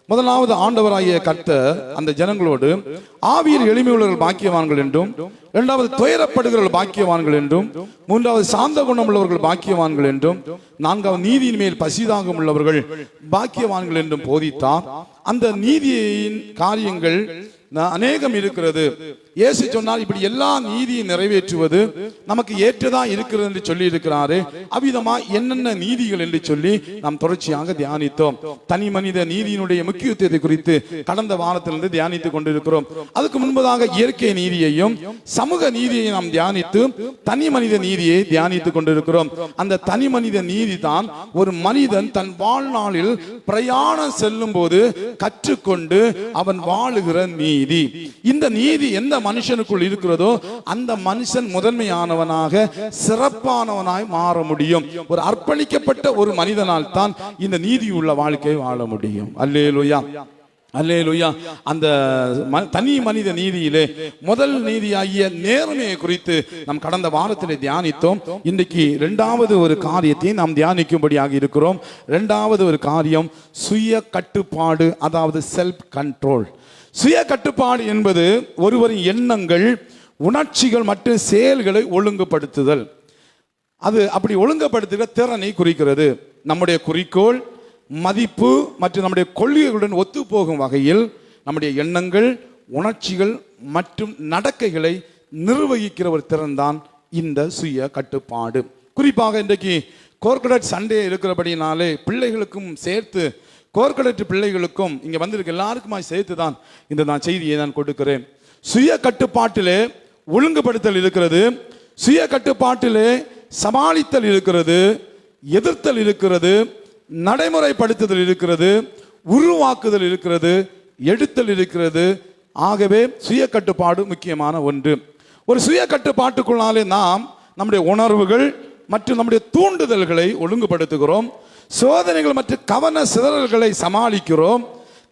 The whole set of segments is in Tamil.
முதலாவது ஆண்டவராகிய கர்த்தர் அந்த ஜனங்களோடு ஆவியில் எளிமையுள்ளவர்கள் பாக்கியவான்கள் என்றும், இரண்டாவது துயரப்படுகிறவர்கள் பாக்கியவான்கள் என்றும், மூன்றாவது சாந்த குணம் உள்ளவர்கள் பாக்கியவான்கள் என்றும், நான்காவது நீதியின் மேல் பசிதாகம் உள்ளவர்கள் பாக்கியவான்கள் என்றும் போதித்தார். அந்த நீதியின் காரியங்கள் அநேகம் இருக்கிறது. இயேசு சொன்னார், இப்படி எல்லா நீதியை நிறைவேற்றுவது நமக்கு ஏற்றதா இருக்கிறது என்று சொல்லி இருக்கிறாரு. அவ்விதமா என்னென்ன நீதிகள் என்று சொல்லி நாம் தொடர்ச்சியாக தியானித்தோம். தனி மனித நீதியினுடைய முக்கியத்துவத்தை குறித்து கடந்த வாரத்திலிருந்து தியானித்துக் கொண்டிருக்கிறோம். அதுக்கு முன்பதாக இயற்கை நீதியையும் சமூக நீதியை நாம் தியானித்து தனி மனித நீதியை தியானித்துக் கொண்டிருக்கிறோம். அந்த தனி மனித நீதி தான் ஒரு மனிதன் தன் வாழ்நாளில் பிரயாணம் செல்லும் போது கற்றுக்கொண்டு அவன் வாழுகிற நீதி. இந்த நீதி எந்த மனுஷனுக்குள் இருக்கிறதோ அந்த மனுஷன் முதன்மையானவனாக சிறப்பானவனாய் மாற முடியும். ஒரு அர்ப்பணிக்கப்பட்ட ஒரு மனிதனால் தான் இந்த நீதி உள்ள வாழ்க்கை வாழ முடியும். அல்லேலூயா, அல்லேலூயா. அந்த தனி மனித நீதியிலே முதல் நீதியாகிய நேர்மையை குறித்து நாம் கடந்த வாரத்திலே தியானித்தோம். இன்றைக்கு இரண்டாவது ஒரு காரியத்தை நாம் தியானிக்கும்படியாக இருக்கிறோம். இரண்டாவது ஒரு காரியம் சுய கட்டுப்பாடு, அதாவது செல்ஃப் கண்ட்ரோல். சுய கட்டுப்பாடு என்பது ஒருவரின் எண்ணங்கள், உணர்ச்சிகள் மற்றும் செயல்களை ஒழுங்குபடுத்துதல். அது அப்படி ஒழுங்குபடுத்துகிற திறனை குறிக்கிறது. நம்முடைய குறிக்கோள், மதிப்பு மற்றும் நம்முடைய கொள்கைகளுடன் ஒத்துப்போகும் வகையில் நம்முடைய எண்ணங்கள், உணர்ச்சிகள் மற்றும் நடக்கைகளை நிர்வகிக்கிற ஒரு திறன் தான் இந்த சுய கட்டுப்பாடு. குறிப்பாக இன்றைக்கு கோர்க்கடட் சண்டே இருக்கிறபடினாலே பிள்ளைகளுக்கும் சேர்த்து, கோர்க்கடட் பிள்ளைகளுக்கும் இங்கே வந்திருக்க எல்லாருக்குமா சேர்த்து தான் இந்த நான் செய்தியை நான் கொடுக்கிறேன். சுய கட்டுப்பாட்டிலே ஒழுங்குபடுத்தல் இருக்கிறது, சுய கட்டுப்பாட்டிலே சமாளித்தல் இருக்கிறது, எதிர்த்தல் இருக்கிறது, நடைமுறைப்படுத்துதல் இருக்கிறது, உருவாக்குதல் இருக்கிறது, எடுத்தல் இருக்கிறது. ஆகவே சுய கட்டுப்பாடு முக்கியமான ஒன்று. ஒரு சுய கட்டுப்பாட்டுக்குள்ளாலே நாம் நம்முடைய உணர்வுகள் மற்றும் நம்முடைய தூண்டுதல்களை ஒழுங்குபடுத்துகிறோம். சோதனைகள் மற்றும் கவன சிதறல்களை சமாளிக்கிறோம்.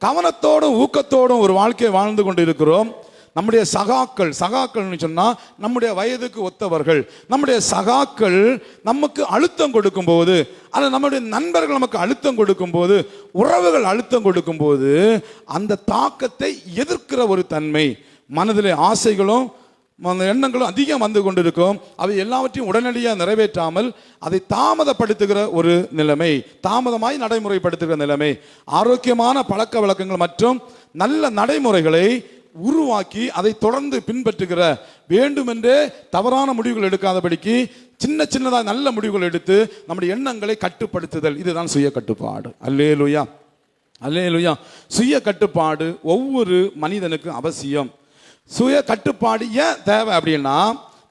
கவனத்தோடும் ஊக்கத்தோடும் ஒரு வாழ்க்கையை வாழ்ந்து கொண்டு இருக்கிறோம். நம்முடைய சகாக்கள்னு சொன்னால் நம்முடைய வயதுக்கு ஒத்தவர்கள், நம்முடைய சகாக்கள் நமக்கு அழுத்தம் கொடுக்கும் போது, அல்லது நம்முடைய நண்பர்கள் நமக்கு அழுத்தம் கொடுக்கும் போது, உறவுகள் அழுத்தம் கொடுக்கும் போது அந்த தாக்கத்தை எதிர்க்கிற ஒரு தன்மை, மனதிலே ஆசைகளும் எண்ணங்களும் அதிகம் வந்து கொண்டிருக்கும். அவை எல்லாவற்றையும் உடனடியாக நிறைவேற்றாமல் அதை தாமதப்படுத்துகிற ஒரு நிலைமை, தாமதமாய் நடைமுறைப்படுத்துகிற நிலைமை. ஆரோக்கியமான பழக்க வழக்கங்கள் மற்றும் நல்ல நடைமுறைகளை உருவாக்கி அதை தொடர்ந்து பின்பற்றுகிற, வேண்டுமென்றே தவறான முடிவுகள் எடுக்காதபடிக்கு சின்னதாக நல்ல முடிவுகள் எடுத்து நம்முடைய எண்ணங்களை கட்டுப்படுத்துதல், இதுதான் சுய கட்டுப்பாடு. அல்லேலூயா, அல்லேலூயா. சுய கட்டுப்பாடு ஒவ்வொரு மனிதனுக்கும் அவசியம். சுய கட்டுப்பாடு ஏன் தேவை அப்படின்னா,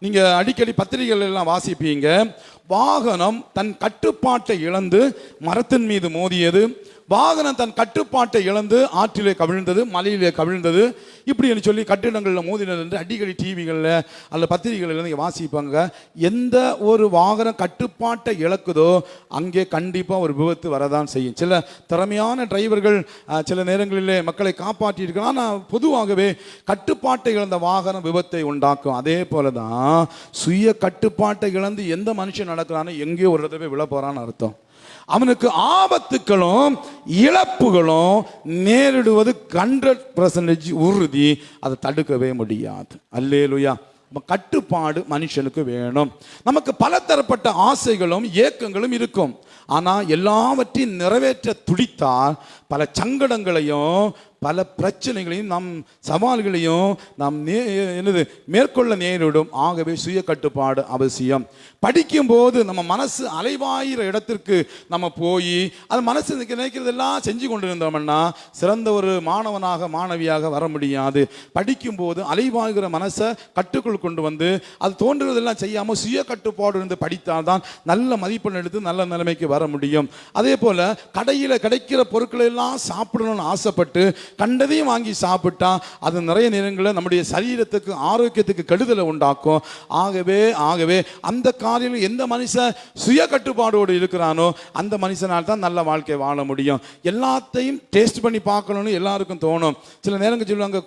நீங்க அடிக்கடி பத்திரிகைகள் எல்லாம் வாசிப்பீங்க, வாகனம் தன் கட்டுப்பாட்டை இழந்து மரத்தின் மீது மோதியது, வாகனம் தன் கட்டுப்பாட்டை இழந்து ஆற்றிலே கவிழ்ந்தது, மலையிலே கவிழ்ந்தது, இப்படின்னு சொல்லி கட்டிடங்களில் மோதினது என்று அடிக்கடி டிவிகளில் அல்ல பத்திரிகைகளில் நீங்கள் வாசிப்பாங்க. எந்த ஒரு வாகனம் கட்டுப்பாட்டை இழக்குதோ அங்கே கண்டிப்பாக ஒரு விபத்து வரதான் செய்யும். சில திறமையான டிரைவர்கள் சில நேரங்களிலே மக்களை காப்பாற்றியிருக்கிறார். ஆனால் பொதுவாகவே கட்டுப்பாட்டை இழந்த வாகனம் விபத்தை உண்டாக்கும். அதே போல தான் சுய கட்டுப்பாட்டை இழந்து எந்த மனுஷன் நடக்கிறானோ எங்கேயோ ஒரு இடத்துல விழ போகிறான்னு அர்த்தம். அவனுக்கு ஆபத்துக்களும் இழப்புகளும் நேரிடுவது 100% உறுதி. அதை தடுக்கவே முடியாது. அல்லேலூயா. கட்டுப்பாடு மனுஷனுக்கு வேணும். நமக்கு பல தரப்பட்ட ஆசைகளும் ஏக்கங்களும் இருக்கும். ஆனால் எல்லாவற்றையும் நிறைவேற்ற துடித்தால் பல சங்கடங்களையும் பல பிரச்சனைகளையும் நம் சவால்களையும் நாம் மேற்கொள்ள நேரிடும். ஆகவே சுய கட்டுப்பாடு அவசியம். படிக்கும்போது நம்ம மனசு அலைவாயிற இடத்திற்கு நம்ம போய் அது மனசு நினைக்கிறதெல்லாம் செஞ்சு கொண்டு இருந்தோம்னா சிறந்த ஒரு மாணவனாக மாணவியாக வர முடியாது. படிக்கும்போது அலைவாய்கிற மனசை கட்டுக்குள் கொண்டு வந்து அது தோன்றுவதெல்லாம் செய்யாமல் சுய கட்டுப்பாடு இருந்து படித்தால்தான் நல்ல மதிப்பெண் எடுத்து நல்ல நிலைமைக்கு வர முடியும். அதே போல கடையில் கிடைக்கிற பொருட்களை எல்லாம் சாப்பிடணும்னு ஆசைப்பட்டு கண்டதையும் வாங்கி சாப்பிட்டா அது நிறைய நேரங்களில் நம்முடைய சரீரத்துக்கு ஆரோக்கியத்துக்கு கெடுதலை உண்டாக்கும். ஆகவே அந்த காரியம் எந்த மனுஷன் சுய கட்டுப்பாடோடு இருக்கிறானோ அந்த மனுஷனால் தான் நல்ல வாழ்க்கை வாழ முடியும். எல்லாத்தையும் டேஸ்ட் பண்ணி பார்க்கணும்னு எல்லாருக்கும் தோணும். சில நேரங்கள் சொல்லுவாங்க,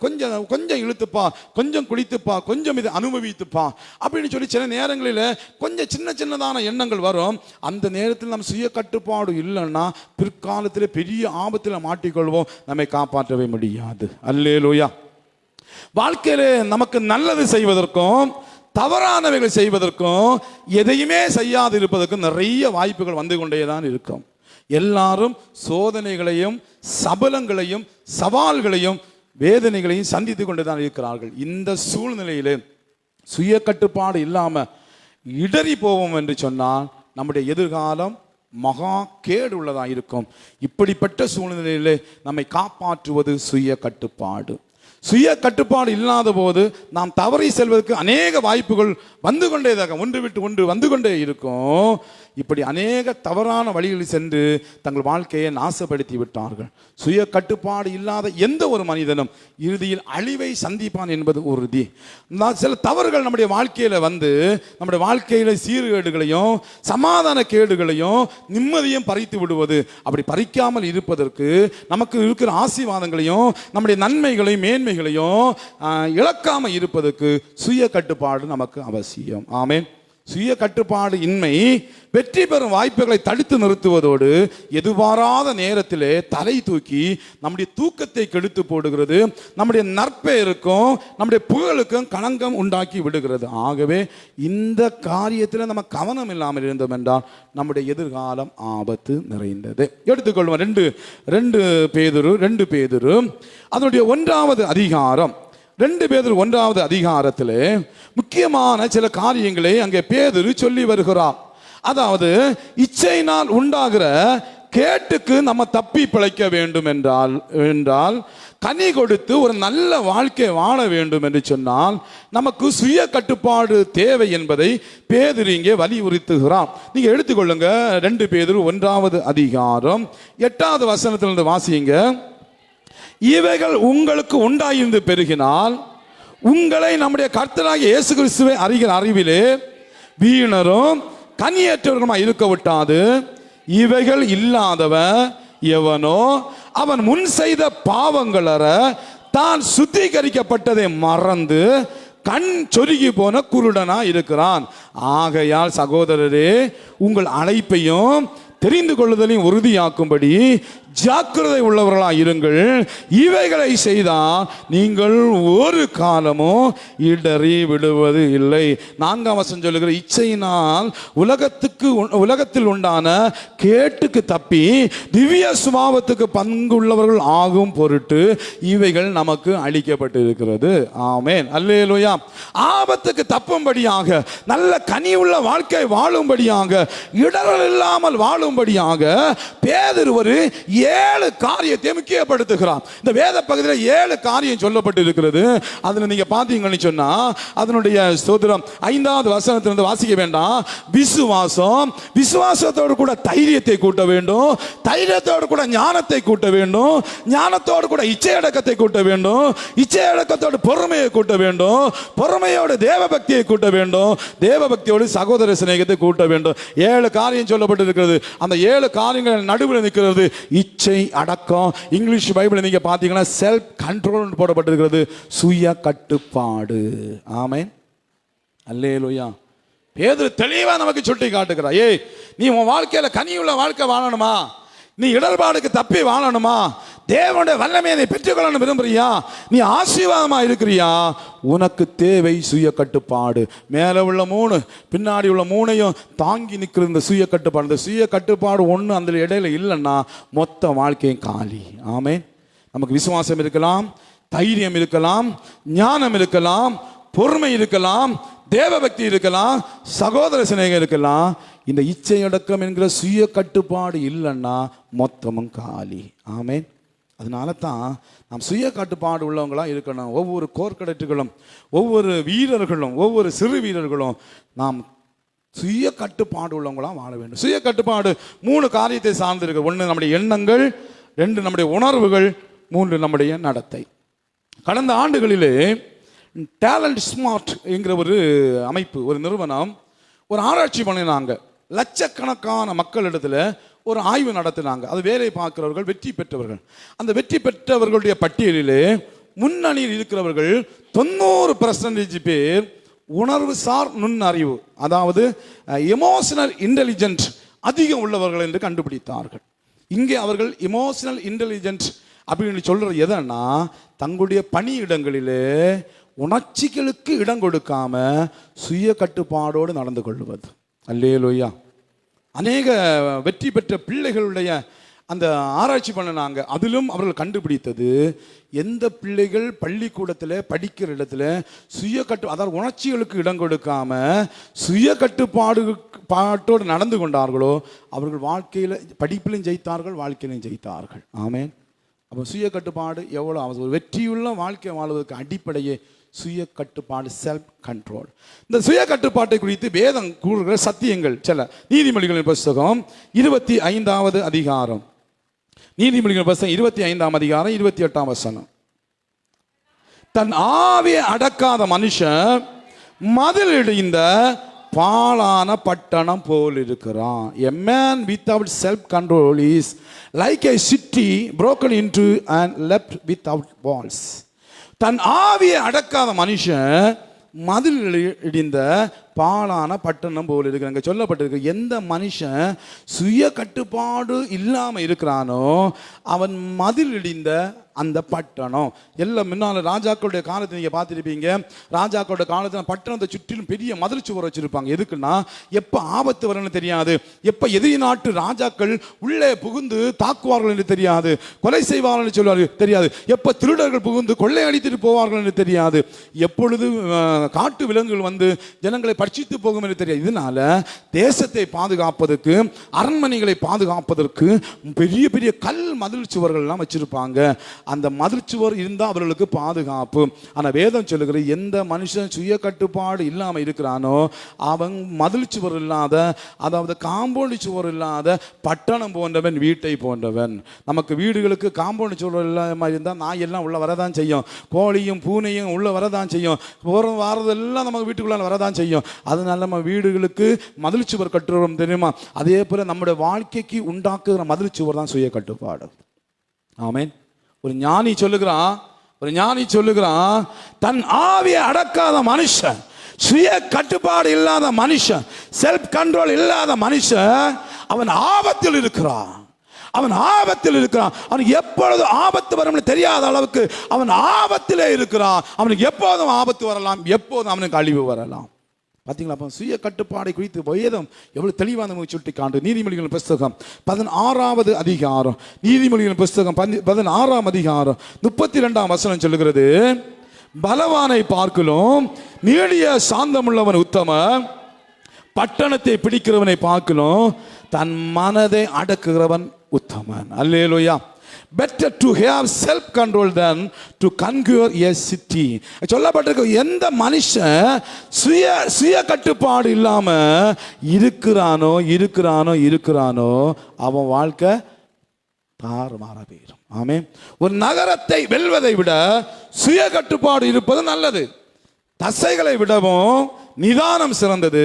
கொஞ்சம் இழுத்துப்பா, கொஞ்சம் குடித்துப்பா, கொஞ்சம் இதை அனுபவித்துப்பா அப்படின்னு சொல்லி சில நேரங்களில் கொஞ்சம் சின்னதான எண்ணங்கள் வரும். அந்த நேரத்தில் நம்ம சுய கட்டுப்பாடு இல்லைன்னா பிற்காலத்தில் பெரிய ஆபத்து ஆபத்தில் மாட்டிக்கொள்வோம், நம்மை காப்பாற்றவே முடியாது. அல்லேலூயா. வாழ்க்கையிலே நமக்கு நல்லது செய்வதற்கும் தவறானவைகள் செய்வதற்கும் எதையுமே செய்யாது இருப்பதற்கும் நிறைய வாய்ப்புகள் வந்து கொண்டே தான் இருக்கும். எல்லாரும் சோதனைகளையும் சபலங்களையும் சவால்களையும் வேதனைகளையும் சந்தித்து கொண்டு தான் இருக்கிறார்கள். இந்த சூழ்நிலையிலே சுய கட்டுப்பாடு இல்லாம இடறி போவோம் என்று சொன்னால் நம்முடைய எதிர்காலம் மகா கேடு உள்ளதாக இருக்கும். இப்படிப்பட்ட சூழ்நிலையிலே நம்மை காப்பாற்றுவது சுய கட்டுப்பாடு. சுய கட்டுப்பாடு இல்லாத போது நாம் தவறி செல்வதற்கு அநேக வாய்ப்புகள் வந்து கொண்டேதாக ஒன்று விட்டு ஒன்று வந்து கொண்டே இருக்கும். இப்படி அநேக தவறான வழிகளில் சென்று தங்கள் வாழ்க்கையை நாசப்படுத்தி விட்டார்கள். சுய கட்டுப்பாடு இல்லாத எந்த ஒரு மனிதனும் இறுதியில் அழிவை சந்திப்பான் என்பது உறுதி. சில தவறுகள் நம்முடைய வாழ்க்கையில வந்து நம்முடைய வாழ்க்கையில சீர்கேடுகளையும் சமாதான கேடுகளையும் நிம்மதியும் பறித்து விடுவது. அப்படி பறிக்காமல் இருப்பதற்கு நமக்கு இருக்கிற ஆசீர்வாதங்களையும் நம்முடைய நன்மைகளையும் மேன்மைகளையும் இழக்காமல் இருப்பதற்கு சுய கட்டுப்பாடு நமக்கு அவசியம். ஆமென். சுய கட்டுப்பாடு இன்மை வெற்றி பெறும் வாய்ப்புகளை தடுத்து நிறுத்துவதோடு எதிர்பாராத நேரத்திலே தலை தூக்கி நம்முடைய தூக்கத்தை கெடுத்து போடுகிறது. நம்முடைய நற்பெயருக்கும் நம்முடைய புகழுக்கும் களங்கம் உண்டாக்கி விடுகிறது. ஆகவே இந்த காரியத்தில் நம்ம கவனம் இல்லாமல் இருந்தோம் என்றால் நம்முடைய எதிர்காலம் ஆபத்து நிறைந்தது. எடுத்துக்கொள்வோம். ரெண்டு பேதுரு அதனுடைய 1வது அதிகாரம் 2 பேதுரு 1வது அதிகாரத்திலே முக்கியமான சில காரியங்களை அங்கே பேதுரு சொல்லி வருகிறார். அதாவது இச்சையினால் உண்டாகிற கேட்டுக்கு நம்ம தப்பி பிழைக்க வேண்டும் என்றால் கனி கொடுத்து ஒரு நல்ல வாழ்க்கை வாழ வேண்டும் என்று சொன்னால் நமக்கு சுய கட்டுப்பாடு தேவை என்பதை பேதுரு இங்கே வலியுறுத்துகிறார். நீங்க எடுத்துக்கொள்ளுங்க. 2 பேதுரு 1வது அதிகாரம் 8வது வசனத்திலிருந்து வாசிங்க. இவைகள் உங்களுக்கு உண்டாயிருந்து பெருகினால் உங்களை நம்முடைய கர்த்தராகிய இயேசு கிறிஸ்துவை அறிகிற அறிவிலே வீணரும் கனியற்றவர்களுமாய் இருக்க விட்டாது. இவைகள் இல்லாதவன் எவனோ அவன் முன் செய்த பாவங்களற தான் சுத்திகரிக்கப்பட்டதை மறந்து கண் சொருகி போன குருடனா இருக்கிறான். ஆகையால் சகோதரரே, உங்கள் அழைப்பையும் தெரிந்து கொள்ளுதலையும் உறுதியாக்கும்படி ஜாக்கிரதை உள்ளவர்களாக இருங்கள். இவைகளை செய்தால் நீங்கள் ஒரு காலமும் இடறி விடுவது இல்லை. 4ஆம் வசனம் சொல்லுகிற இச்சையினால் உலகத்தில் உண்டான கேட்டுக்கு தப்பி திவ்ய சுபாவத்துக்கு பங்குள்ளவர்கள் ஆகும் பொருட்டு இவைகள் நமக்கு அளிக்கப்பட்டு இருக்கிறது. ஆமென். அல்லேலூயா. ஆபத்துக்கு தப்பும்படியாக நல்ல கனி உள்ள வாழ்க்கை வாழும்படியாக இடரல் இல்லாமல் வாழும்படியாக பேதுரு ஒரு 7 காரியத்தை முக்கியப்படுத்துகிறார். இந்த வேத பகுதியில் 7 காரியம் சொல்லப்பட்டு இருக்கிறது. அதுல நீங்க பாத்தீங்கன்னு சொன்னா அதனுடைய ஸ்தோத்திரம் 5வது வசனத்திலிருந்து வாசிக்க வேண்டாம். விசுவாசத்தோடு கூட தைரியத்தை கூட்ட வேண்டும், தைரியத்தோடு கூட ஞானத்தை கூட்ட வேண்டும், ஞானத்தோடு கூட இச்சையடக்கத்தை கூட்ட வேண்டும், இச்சையடக்கத்தோடு பொறுமையை கூட்ட வேண்டும், பொறுமையோடு தேவபக்தியை கூட்ட வேண்டும், தேவபக்தியோடு சகோதர சிநேகத்தை கூட்ட வேண்டும். 7 காரியம் சொல்லப்பட்டு இருக்கிறது. அந்த 7 காரியங்கள் நடுவில் நிற்கிறது இச்சை அடக்கம். இங்கிலீஷ் பைபிள் நீங்க பாத்தீங்கன்னா செல்ஃப் கண்ட்ரோல் போடப்பட்டிருக்கிறது, சுய கட்டுப்பாடு. ஆமென். அல்லேலூயா. பேதுரு தெளிவா நமக்கு சுட்டி காட்டுகிறார். ஏய், நீ உன் வாழ்க்கையில கனியுள்ள வாழ்க்கை வாழணுமா? நீ இடர்பாடுக்கு தப்பி வாழணுமா? தேவனுடைய வல்லமையை பெற்றுக்கொள்ளணும் விரும்புறியா? நீ ஆசீர்வாதமா இருக்கிறியா? உனக்கு தேவை சுய கட்டுப்பாடு. மேலே உள்ள 3 பின்னாடி உள்ள 3ஐயும் தாங்கி நிற்கிற இந்த சுய கட்டுப்பாடு. இந்த சுய கட்டுப்பாடு ஒன்று அந்த இடையில இல்லைன்னா மொத்த வாழ்க்கையும் காலி. ஆமென். நமக்கு விசுவாசம் இருக்கலாம், தைரியம் இருக்கலாம், ஞானம் இருக்கலாம், பொறுமை இருக்கலாம், தேவபக்தி இருக்கலாம், சகோதர சிநேகம் இருக்கலாம். இந்த இச்சையடக்கம் என்கிற சுய கட்டுப்பாடு இல்லைன்னா மொத்தமும் காலி. ஆமென். அதனால தான் நாம் சுய கட்டுப்பாடு உள்ளவங்களாக இருக்கணும். ஒவ்வொரு கோர்க்கடட்டுகளும், ஒவ்வொரு வீரர்களும், ஒவ்வொரு சிறு வீரர்களும் நாம் சுய கட்டுப்பாடு உள்ளவங்களாக வாழ வேண்டும். சுய கட்டுப்பாடு 3 காரியத்தை சார்ந்திருக்கு. 1 நம்முடைய எண்ணங்கள், 2 நம்முடைய உணர்வுகள், 3 நம்முடைய நடத்தை. கடந்த ஆண்டுகளிலே டேலண்ட் ஸ்மார்ட் என்கிற ஒரு அமைப்பு, ஒரு நிறுவனம் ஒரு ஆராய்ச்சி பண்ணினாங்க. லட்சக்கணக்கான மக்களிடத்தில் ஒரு ஆய்வு நடத்தினாங்க. அது வேலை பார்க்கிறவர்கள், வெற்றி பெற்றவர்கள். அந்த வெற்றி பெற்றவர்களுடைய பட்டியலிலே முன்னணியில் இருக்கிறவர்கள் 90% பேர் உணர்வு சார் நுண்ணறிவு, அதாவது எமோஷனல் இன்டெலிஜென்ட் அதிகம் உள்ளவர்கள் என்று கண்டுபிடித்தார்கள். இங்கே அவர்கள் இமோஷனல் இன்டெலிஜென்ட் அப்படின்னு சொல்றது எதன்னா, தங்களுடைய பணியிடங்களிலே உணர்ச்சிகளுக்கு இடம் கொடுக்காம சுய கட்டுப்பாடோடு நடந்து கொள்வது. அல்லேலூயா. அநேக வெற்றி பெற்ற பிள்ளைகளுடைய அந்த ஆராய்ச்சி பண்ணினாங்க. அதிலும் அவர்கள் கண்டுபிடித்தது, எந்த பிள்ளைகள் பள்ளிக்கூடத்தில் படிக்கிற இடத்துல அதாவது உணர்ச்சிகளுக்கு இடம் கொடுக்காம சுய கட்டுப்பாட்டோடு நடந்து கொண்டார்களோ அவர்கள் வாழ்க்கையில் படிப்பிலும் ஜெயித்தார்கள், வாழ்க்கையிலும் ஜெயித்தார்கள். ஆமென். அப்போ சுய கட்டுப்பாடு எவ்வளோ அவசியம். ஒரு வெற்றியுள்ள வாழ்க்கை வாழ்வதற்கு அடிப்படையே சுய கட்டுப்பாடு, செல்ஃப் கண்ட்ரோல். இந்த சுய கட்டுப்பாட்டை குறித்து வேதம் கூறுகிற சத்தியங்கள் சில. நீதிமொழிகளின் புஸ்தகம் 25வது அதிகாரம், நீதிமொழிகளின் புஸ்தகம் 25ஆம் அதிகாரம் 28ஆம் வசனம். தன் ஆவியை அடக்காத மனுஷன் மதில் இடிந்த பாழான பட்டணம் போல் இருக்கிறான். A man without self control is like a city broken into and left without walls. தன் ஆவியை அடக்காத மனுஷன் மதில் இடிந்த பாழான பட்டணம் போல் இருக்கிறாங்க. சொல்லப்பட்டிருக்கு, எந்த மனுஷன் சுய கட்டுப்பாடு இல்லாமல் இருக்கிறானோ அவன் மதில் இடிந்த அந்த பட்டணம். எல்லாம் முன்னால் ராஜாக்களுடைய காலத்தை நீங்கள் பார்த்துருப்பீங்க. ராஜாக்களுடைய காலத்தில் பட்டணத்தை சுற்றிலும் பெரிய மதில் சுவர் வச்சிருப்பாங்க. எதுக்குன்னா, எப்போ ஆபத்து வரணும்னு தெரியாது, எப்போ எதிரி நாட்டு ராஜாக்கள் உள்ளே புகுந்து தாக்குவார்கள் என்று தெரியாது, கொலை செய்வார்கள் என்று சொல்வார் தெரியாது, எப்போ திருடர்கள் புகுந்து கொள்ளை அடித்துட்டு போவார்கள் என்று தெரியாது, எப்பொழுது காட்டு விலங்குகள் வந்து ஜனங்களை பட்சித்து போகும் என்று தெரியாது. இதனால தேசத்தை பாதுகாப்பதற்கு, அரண்மனைகளை பாதுகாப்பதற்கு பெரிய பெரிய கல் மதில் சுவர்கள்லாம் வச்சிருப்பாங்க. அந்த மதில் சுவர் இருந்தால் அவர்களுக்கு பாதுகாப்பு. ஆனால் வேதம் சொல்லுகிற, எந்த மனுஷன் சுய கட்டுப்பாடு இல்லாமல் இருக்கிறானோ அவன் மதில் சுவர் இல்லாத, அதாவது காம்பவுண்ட் சுவர் இல்லாத பட்டணம் போன்றவன், வீட்டை போன்றவன். நமக்கு வீடுகளுக்கு காம்பவுண்ட் சுவர் இல்லாத மாதிரி இருந்தால் நாய் எல்லாம் உள்ள வரதான் செய்யும், கோழியும் பூனையும் உள்ள வரதான் செய்யும், போகிற வாரதெல்லாம் நமக்கு வீட்டுக்குள்ள வரதான் செய்யும். அதனால நம்ம வீடுகளுக்கு மதில் சுவர் கட்டுறோம் தெரியுமா? அதே போல நம்முடைய வாழ்க்கைக்கு உண்டாக்குகிற மதில் சுவர் தான் சுய கட்டுப்பாடு. ஆமென். ஒரு ஞானி சொல்லுகிறான், தன் ஆவியை அடக்காத மனுஷன், சுய கட்டுப்பாடு இல்லாத மனுஷன், செல்ஃப் கண்ட்ரோல் இல்லாத மனுஷன் அவன் ஆபத்தில் இருக்கிறான். அவனுக்கு எப்பொழுது ஆபத்து வரும் தெரியாத அளவுக்கு அவன் ஆபத்திலே இருக்கிறான். அவனுக்கு எப்போதும் ஆபத்து வரலாம், எப்போதும் அவனுக்கு அழிவு வரலாம். பார்த்தீங்களா? அப்போ சுய கட்டுப்பாடை குறித்து வேதம் எவ்வளவு தெளிவான சுட்டி காண்டு. நீதிமொழிகளின் புஸ்தகம் 16வது அதிகாரம், நீதிமொழிகளின் புஸ்தகம் 16ஆம் அதிகாரம் 32ஆம் வசனம் சொல்லுகிறது, பலவானை பார்க்கலும் நீடிய சாந்தமுள்ளவன் உத்தமன், பட்டணத்தை பிடிக்கிறவனை பார்க்கலும் தன் மனதை அடக்குகிறவன் உத்தமன். அல்லேலூயா. Better to have self control than to conquer a city. சொல்லப்பட்டிருக்கு, எந்த மனுஷன் சுய கட்டுப்பாடு இல்லாம இருக்கிறானோ அவன் வாழ்க்கை தாறுமாறா போயிடும். ஆமென். ஒரு நகரத்தை வெல்வதை விட சுய கட்டுப்பாடு இருப்பது நல்லது. தசைகளை விடவும் நிதானம் சிறந்தது,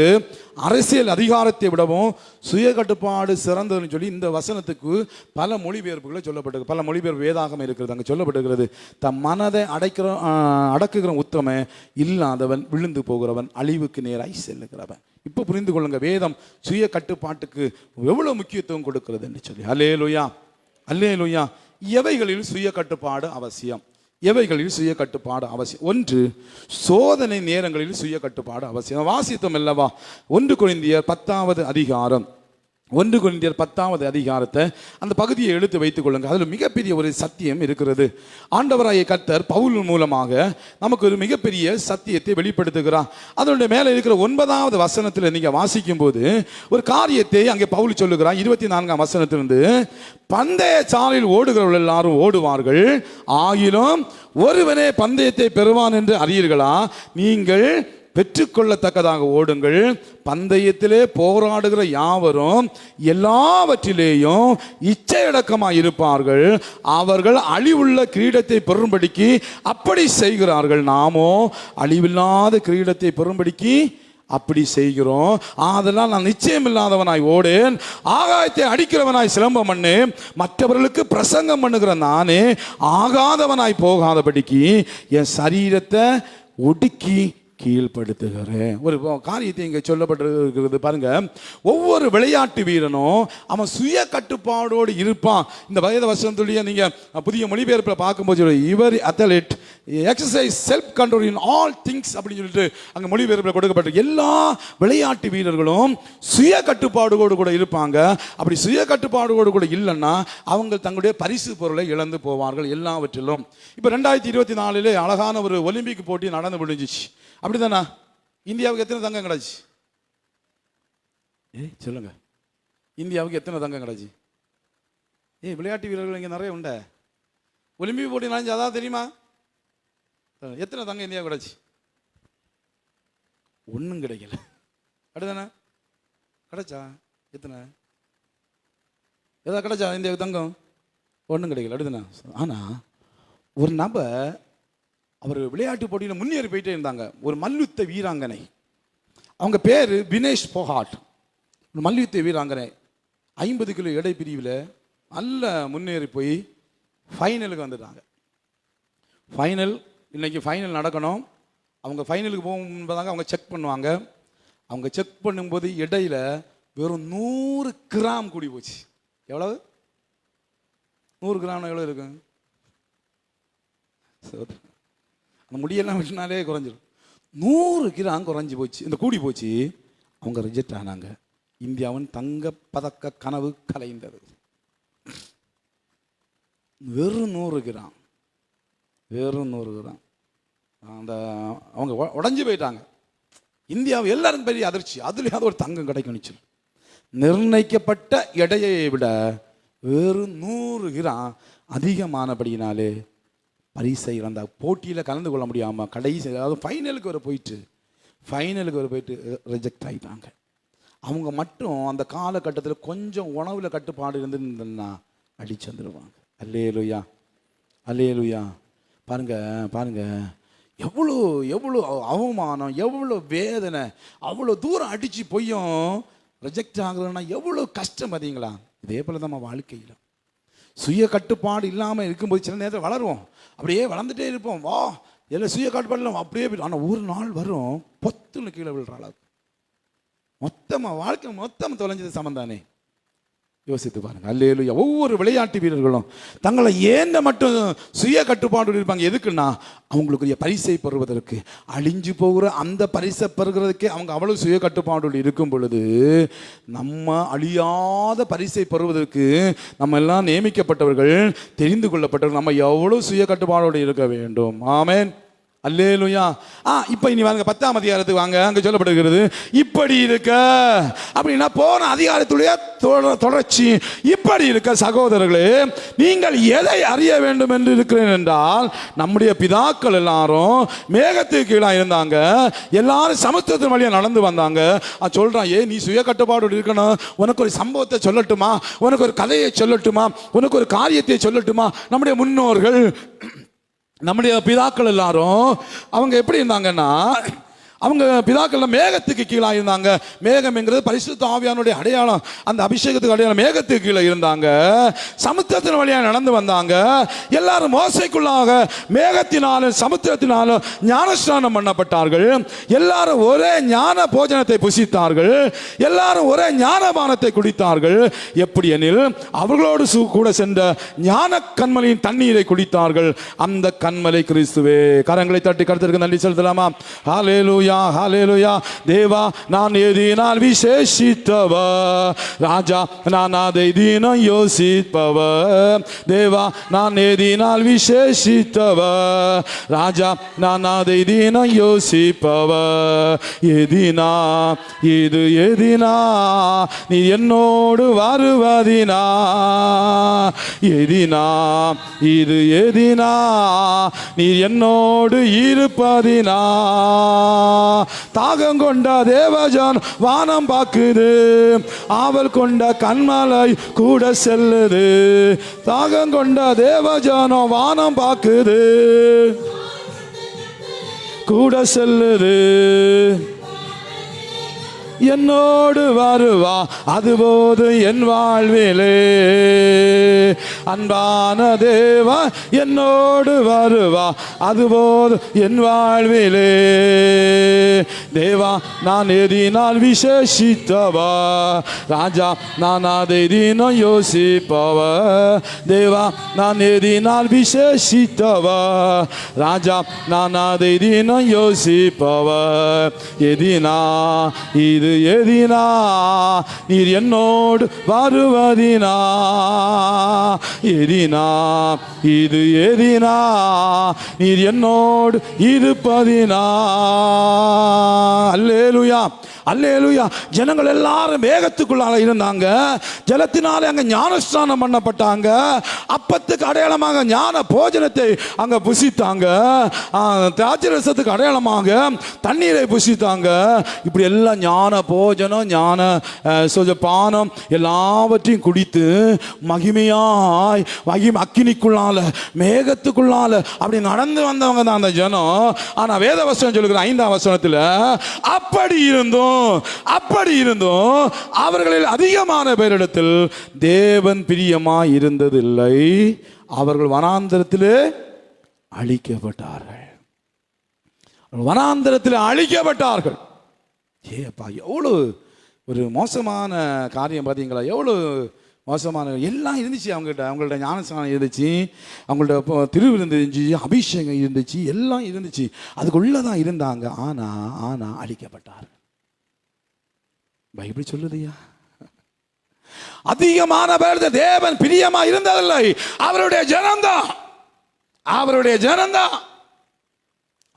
அரசியல் அதிகாரத்தை விடவும் சுய கட்டுப்பாடு சிறந்ததுன்னு சொல்லி இந்த வசனத்துக்கு பல மொழிபெயர்ப்புகளை சொல்லப்பட்டிருக்கு. பல மொழிபெயர்ப்பு வேதாகம் இருக்கிறது. அங்கே சொல்லப்பட்டிருக்கிறது, தன் மனதை அடக்குகிற உத்தம இல்லாதவன் விழுந்து போகிறவன், அழிவுக்கு நேராய் செல்லுகிறவன். இப்போ புரிந்து கொள்ளுங்க, வேதம் சுய கட்டுப்பாட்டுக்கு எவ்வளவு முக்கியத்துவம் கொடுக்கிறது என்று சொல்லி. அல்லேலூயா, அல்லேலூயா. எவைகளில் சுய கட்டுப்பாடு அவசியம்? எவைகளில் சுய கட்டுப்பாடு அவசியம்? ஒன்று, சோதனை நேரங்களில் சுய கட்டுப்பாடு அவசியம். வாசித்தோம் அல்லவா? 1 கொரிந்தியர் 10வது அதிகாரம், 1 கொரிந்தியர் 10வது அதிகாரத்தை அந்த பகுதியை எடுத்து வைத்துக் கொள்ளுங்க. அதில் மிகப்பெரிய ஒரு சத்தியம் இருக்கிறது. ஆண்டவராகிய கர்த்தர் பவுல் மூலமாக நமக்கு ஒரு மிகப்பெரிய சத்தியத்தை வெளிப்படுத்துகிறார். அதனுடைய மேலே இருக்கிற 9வது வசனத்தில் நீங்க வாசிக்கும் போது ஒரு காரியத்தை அங்கே பவுல் சொல்லுகிறார். 24ஆம் வசனத்திலிருந்து, பந்தய சாலையில் ஓடுகிறவர்கள் எல்லாரும் ஓடுவார்கள், ஆகிலும் ஒருவனே பந்தயத்தை பெறுவான் என்று அறியீர்களா? நீங்கள் பெற்றுக்கொள்ளத்தக்கதாக ஓடுங்கள். பந்தயத்திலே போராடுகிற யாவரும் எல்லாவற்றிலேயும் இச்சையடக்கமாக இருப்பார்கள். அவர்கள் அழிவுள்ள கிரீடத்தை பெறும்படிக்கு அப்படி செய்கிறார்கள். நாமோ அழிவில்லாத கிரீடத்தை பெறும்படிக்கு அப்படி செய்கிறோம். அதெல்லாம் நான் நிச்சயம் இல்லாதவனாய் ஓடேன், ஆகாயத்தை அடிக்கிறவனாய் சிலம்பம் பண்ணு, மற்றவர்களுக்கு பிரசங்கம் பண்ணுகிற நானே ஆகாதவனாய் போகாதபடிக்கு என் சரீரத்தை ஒடுக்கி கீழ்ப்படுத்துகிறேன். ஒரு காரியத்தை இங்கே சொல்லப்பட்டிருக்கிறது பாருங்க. ஒவ்வொரு விளையாட்டு வீரனும் அவன் சுய கட்டுப்பாடோடு இருப்பான். இந்த வேத வசனத்துடைய நீங்க புதிய மொழிபெயர்ப்பில் பார்க்கும்போது இவர் athlete exercise self control in all things அப்படின்னு சொல்லிட்டு அங்கே மொழிபெயர்ப்பில் கொடுக்கப்பட்ட எல்லா விளையாட்டு வீரர்களும் சுய கட்டுப்பாடோடு கூட இருப்பாங்க. அப்படி சுய கட்டுப்பாடோடு கூட இல்லைன்னா அவங்க தங்களுடைய பரிசு பொருளை இழந்து போவார்கள் எல்லாவற்றிலும். இப்போ 2024 அழகான ஒரு ஒலிம்பிக் போட்டி நடந்து முடிஞ்சிச்சு, அப்படிதானா? இந்தியாவுக்கு எத்தனை தங்கம் கிடைச்சி? சொல்லுங்க, இந்தியாவுக்கு எத்தனை தங்கம் கிடைச்சி? விளையாட்டு வீரர்கள் இங்கே நிறைய உண்ட. ஒலிம்பிக் போட்டி நடந்துச்சு, அதான் தெரியுமா? எத்தனை தங்கம் இந்தியாவுக்கு கிடைச்சி? ஒன்றும் கிடைக்கல, அப்படிதானே? கிடைச்சா எத்தனை? ஏதாவது கிடைச்சா இந்தியாவுக்கு தங்கம்? ஒன்றும் கிடைக்கல, அப்படிதானே? ஆனால் ஒரு நபர் அவர் விளையாட்டு போட்டியில் முன்னேறி போயிட்டே இருந்தாங்க. ஒரு மல்யுத்த வீராங்கனை, அவங்க பேர் வினேஷ் போகாட். ஒரு மல்யுத்த வீராங்கனை 50 கிலோ எடை பிரிவில் நல்ல முன்னேறி போய் ஃபைனலுக்கு வந்துட்டாங்க. இன்னைக்கு ஃபைனல் நடக்கணும். அவங்க ஃபைனலுக்கு போகும்போதாங்க அவங்க செக் பண்ணுவாங்க. அவங்க செக் பண்ணும்போது இடையில வெறும் 100 கிராம் கூடி போச்சு. எவ்வளவு? 100 கிராம் எவ்வளோ இருக்கு? அந்த முடியெல்லாம் விட்டுனாலே குறைஞ்சிடும். 100 கிராம் குறைஞ்சி போச்சு, இந்த கூடி போச்சு. அவங்க ரிஜெக்ட் ஆனாங்க. இந்தியாவின் தங்க பதக்க கனவு கலைந்தது. வெறும் 100 கிராம், வெறும் 100 கிராம். அந்த அவங்க உடஞ்சி போயிட்டாங்க. இந்தியாவை எல்லாரும் பெரிய அதிர்ச்சி. அதுலேயாவது ஒரு தங்கம் கிடைக்கும். நிர்ணயிக்கப்பட்ட எடையை விட வெறும் 100 கிராம் அதிகமானபடினாலே பரிசை இழந்த போட்டியில் கலந்து கொள்ள முடியாமல் கடைசி அதாவது ஃபைனலுக்கு வர போயிட்டு ரிஜெக்ட் ஆகிட்டாங்க. அவங்க மட்டும் அந்த காலகட்டத்தில் கொஞ்சம் உணவில் கட்டுப்பாடு இருந்துருந்தா அடிச்சு வந்துடுவாங்க. அல்லேலூயா, அல்லேலூயா. பாருங்க எவ்வளோ எவ்வளோ அவமானம், எவ்வளோ வேதனை, அவ்வளோ தூரம் அடித்து பொய்யும் ரிஜெக்ட் ஆகுறதுன்னா எவ்வளோ கஷ்டம் பார்த்தீங்களா? இதே போல் தான் நம்ம வாழ்க்கையில் சுய கட்டுப்பாடு இல்லாமல் இருக்கும்போது சில நேரத்தில் வளருவோம், அப்படியே வளர்ந்துட்டே இருப்போம். வா எல்லாம் சுய கட்டுப்பாடு இல்லாமல் அப்படியே போய்ட்டு. ஆனால் ஒரு நாள் வரும் பொத்துன்னு கீழே விழுற அளவுக்கு மொத்தமாக வாழ்க்கை மொத்தம் தொலைஞ்சது சமந்தானே. யோசித்து பாருங்க. அல்லேலூயா. ஒவ்வொரு விளையாட்டு வீரர்களும் தங்களை ஏந்த மட்டும் சுய கட்டுப்பாடு இருப்பாங்க. எதுக்குன்னா அவங்களுக்குரிய பரிசை பெறுவதற்கு. அழிஞ்சு போகிற அந்த பரிசை பெறுகிறதுக்கே அவங்க அவ்வளவு சுய கட்டுப்பாடு இருக்கும் பொழுது நம்ம அழியாத பரிசை பெறுவதற்கு நம்ம எல்லாம் நியமிக்கப்பட்டவர்கள், தெரிந்து கொள்ளப்பட்டவர்கள். நம்ம எவ்வளவு சுய கட்டுப்பாடோடு இருக்க வேண்டும். ஆமென், அல்லேலூயா. இப்போ இனி வாங்க 10ஆம் அதிகாரத்துக்கு வாங்க. அங்கே சொல்லப்படுகிறது இப்படி இருக்க அப்படின்னா போன அதிகாரத்துடைய தொடர்ச்சி. இப்படி இருக்க சகோதரர்களே, நீங்கள் எதை அறிய வேண்டும் என்று இருக்கிறேன் என்றால், நம்முடைய பிதாக்கள் எல்லாரும் மேகத்துக்கு கீழே இருந்தாங்க, எல்லாரும் சமுத்திரத்தின் வழியாக நடந்து வந்தாங்க. சொல்றான், நீ சுய கட்டுப்பாடு இருக்கணும். உனக்கு ஒரு சம்பவத்தை சொல்லட்டுமா, உனக்கு ஒரு கதையை சொல்லட்டுமா, உனக்கு ஒரு காரியத்தை சொல்லட்டுமா? நம்முடைய முன்னோர்கள், நம்முடைய பிதாக்கள் எல்லாரும் அவங்க எப்படி இருந்தாங்கன்னா, அவங்க பிதாக்கள் மேகத்துக்கு கீழே இருந்தாங்க. மேகம்ங்கிறது பரிசுத்த ஆவியானுடைய அடையாளம். அந்த அபிஷேகத்துக்கு அடையாளம். மேகத்துக்கு கீழே இருந்தாங்க, சமுத்திரத்தின் வழியாக நடந்து வந்தாங்க. எல்லாரும் மோசைக்குள்ளாக மேகத்தினாலும் சமுத்திரத்தினாலும் ஞானஸ்நானம் பண்ணப்பட்டார்கள். எல்லாரும் ஒரே ஞான போஜனத்தை புசித்தார்கள். எல்லாரும் ஒரே ஞானபானத்தை குடித்தார்கள். எப்படி எனில் அவர்களோடு கூட சென்ற ஞான கண்மலையின் தண்ணீரை குடித்தார்கள். அந்த கண்மலை கிறிஸ்துவே. கரங்களை தட்டி கர்த்தருக்கு நன்றி செலுத்தலாமா? ஹல்லேலூயா, ஹல்லேலூயா. தேவா, நான் எதினால் விசேஷித்தவர், ராஜா நான் அதை தினம் யோசிப்பவர். தேவா, நான் எதினால் விசேஷித்தவர், ராஜா நான் அதை தினம் யோசிப்பவர். எதினா இது எதினா நீ என்னோடு வருவதினா, எதினா இது எதினா நீ என்னோடு இருப்பதினா. தாகம் கொண்ட தேவஜன் வானம் பார்க்குது, ஆவல் கொண்ட கண்மலை கூட செல்லுது. தாகம் கொண்ட தேவஜனோ வானம் பார்க்குது, கூட செல்லுது. என்னோடு வருவா அதுபோது என் வாழ்விலே. அன்பான தேவா என்னோடு வருவா அதுபோது என் வாழ்விலே. தேவா நான் எதினால் விசேஷித்தவா, ராஜா நான் அதை தினம் யோசிப்பவா. தேவா நான் எதினால் விசேஷித்தவா, ராஜா நான் அதை தினம் யோசிப்பவா. எதினா இது எதினா நீர் என்னோடு வருவதினா. எதினா இது எதினா நீர் என்னோடு இருப்பதினா. அல்லேலூயா அல்லேலூயா. ஜனங்கள் எல்லாரும் வேகத்துக்குள்ளால இருந்தாங்க. ஜலத்தினாலே அங்க ஞானஸ்நானம் பண்ணப்பட்டாங்க. அப்பத்துக்கு அடையாளமாக ஞான போஜனத்தை அங்க புசித்தாங்க. திராட்சரசத்துக்கு அடையாளமாக தண்ணீரை புசித்தாங்க. இப்படி எல்லாம் ஞான போஜனம் ஞான பானம் எல்லாவற்றையும் குடித்து மகிமையாய் அக்கினிக்குள்ளால மேகத்துக்குள்ளால அப்படி நடந்து வந்தவங்க தான் அந்த ஜனம். ஆனா வேத வசனம் சொல்லுகிற 5ஆம் வசனத்தில் அப்படி இருந்தும் அவர்களில் அதிகமான பேரிடத்தில் தேவன் பிரியமாய் இருந்ததில்லை. அவர்கள் வனாந்தரத்திலே அழிக்கப்பட்டார்கள். அழிக்கப்பட்டார்கள். ஏப்பா எவ்வளவு ஒரு மோசமான காரியம் பார்த்தீங்களா? எவ்வளவு மோசமான எல்லாம் இருந்துச்சு அவங்கள்ட்ட ஞானஸ்நானம் இருந்துச்சு, அவங்கள்ட்ட திருவிருந்து இருந்துச்சு, அபிஷேகம் இருந்துச்சு, எல்லாம் இருந்துச்சு, அதுக்குள்ளதான் இருந்தாங்க. ஆனா அழிக்கப்பட்டார்கள். பைபிள் சொல்லுதையா, அதிகமான பேர் தேவன் பிரியமா இருந்ததில்லை. அவருடைய ஜனம்தான்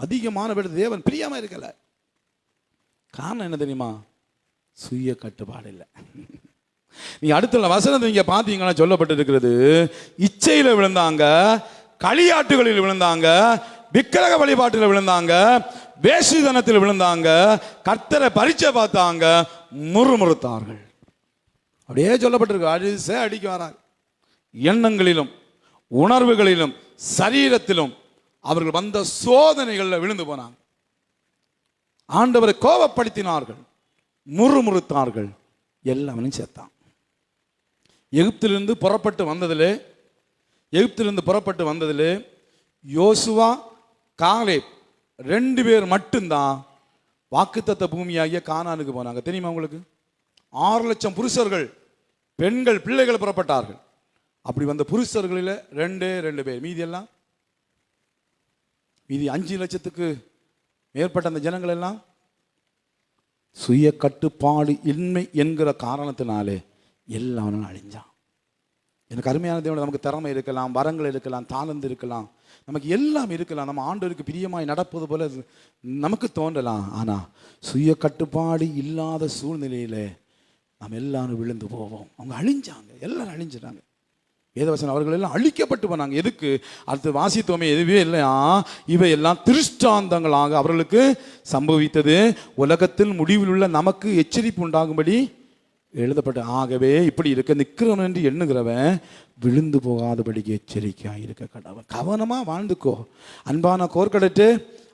அதிகமான பேர் தேவன் பிரியமா இருக்கல. காரணம் என்ன தெரியுமா? சுய கட்டுப்பாடு இல்லை. நீங்க அடுத்த வசனத்தை நீங்க பாத்தீங்கன்னா சொல்லப்பட்டிருக்கிறது, இச்சையில விழுந்தாங்க, களியாட்டுகளில் விழுந்தாங்க, விக்கிரக வழிபாட்டில் விழுந்தாங்க, வேசிதனத்தில் விழுந்தாங்க, கர்த்தரை பரீட்சை பார்த்தாங்க, முறுமுறுத்தார்கள். அப்படியே சொல்லப்பட்டிருக்கு. அடிக்க வராங்க. எண்ணங்களிலும் உணர்வுகளிலும் சரீரத்திலும் அவர்கள் வந்த சோதனைகளில் விழுந்து போனாங்க. ஆண்டவரை கோபப்படுத்தினார்கள், முறுமுறுத்தார்கள், எல்லாமே சேர்த்தான். எகிப்திலிருந்து புறப்பட்டு வந்ததிலே யோசுவா காலேப் 2 பேர் மட்டும்தான் வாக்குத்தத்த பூமியாகிய கானானுக்கு போனாங்க. தெரியுமா உங்களுக்கு? 6 லட்சம் புருஷர்கள், பெண்கள், பிள்ளைகள் புறப்பட்டார்கள். அப்படி வந்த புருஷர்களில் 2 பேர். மீதி 5 லட்சத்துக்கு மேற்பட்ட அந்த ஜனங்கள் எல்லாம் சுய கட்டுப்பாடு இன்மை என்கிற காரணத்தினாலே எல்லாம் அழிஞ்சான். எனக்கு அருமையான தேவன், நமக்கு திறமை இருக்கலாம், வரங்கள் இருக்கலாம், தாளந்து இருக்கலாம், நமக்கு எல்லாம் இருக்கலாம், நம்ம ஆண்டவருக்கு பிரியமாய் நடப்பது போல நமக்கு தோன்றலாம். ஆனால் சுய கட்டுப்பாடு இல்லாத சூழ்நிலையில் நாம் எல்லாரும் விழுந்து போவோம். அவங்க அழிஞ்சாங்க, எல்லாரும் அழிஞ்சிட்டாங்க. வேதவசனம் அவர்கள் எல்லாம் அழிக்கப்பட்டு போனாங்க. எதுக்கு? அடுத்து வாசித்தோமே, எதுவே இல்லையா, இவையெல்லாம் திருஷ்டாந்தங்களாக அவர்களுக்கு சம்பவித்தது, உலகத்தில் முடிவில் உள்ள நமக்கு எச்சரிப்பு உண்டாகும்படி எழுதப்பட்ட. ஆகவே இப்படி இருக்க நிற்கிறவன் என்று எண்ணுகிறவன் விழுந்து போகாதபடிக்கு எச்சரிக்கையாக இருக்க கடவுள். கவனமா வாழ்ந்துக்கோ. அன்பான கோர்க்கடட்டு,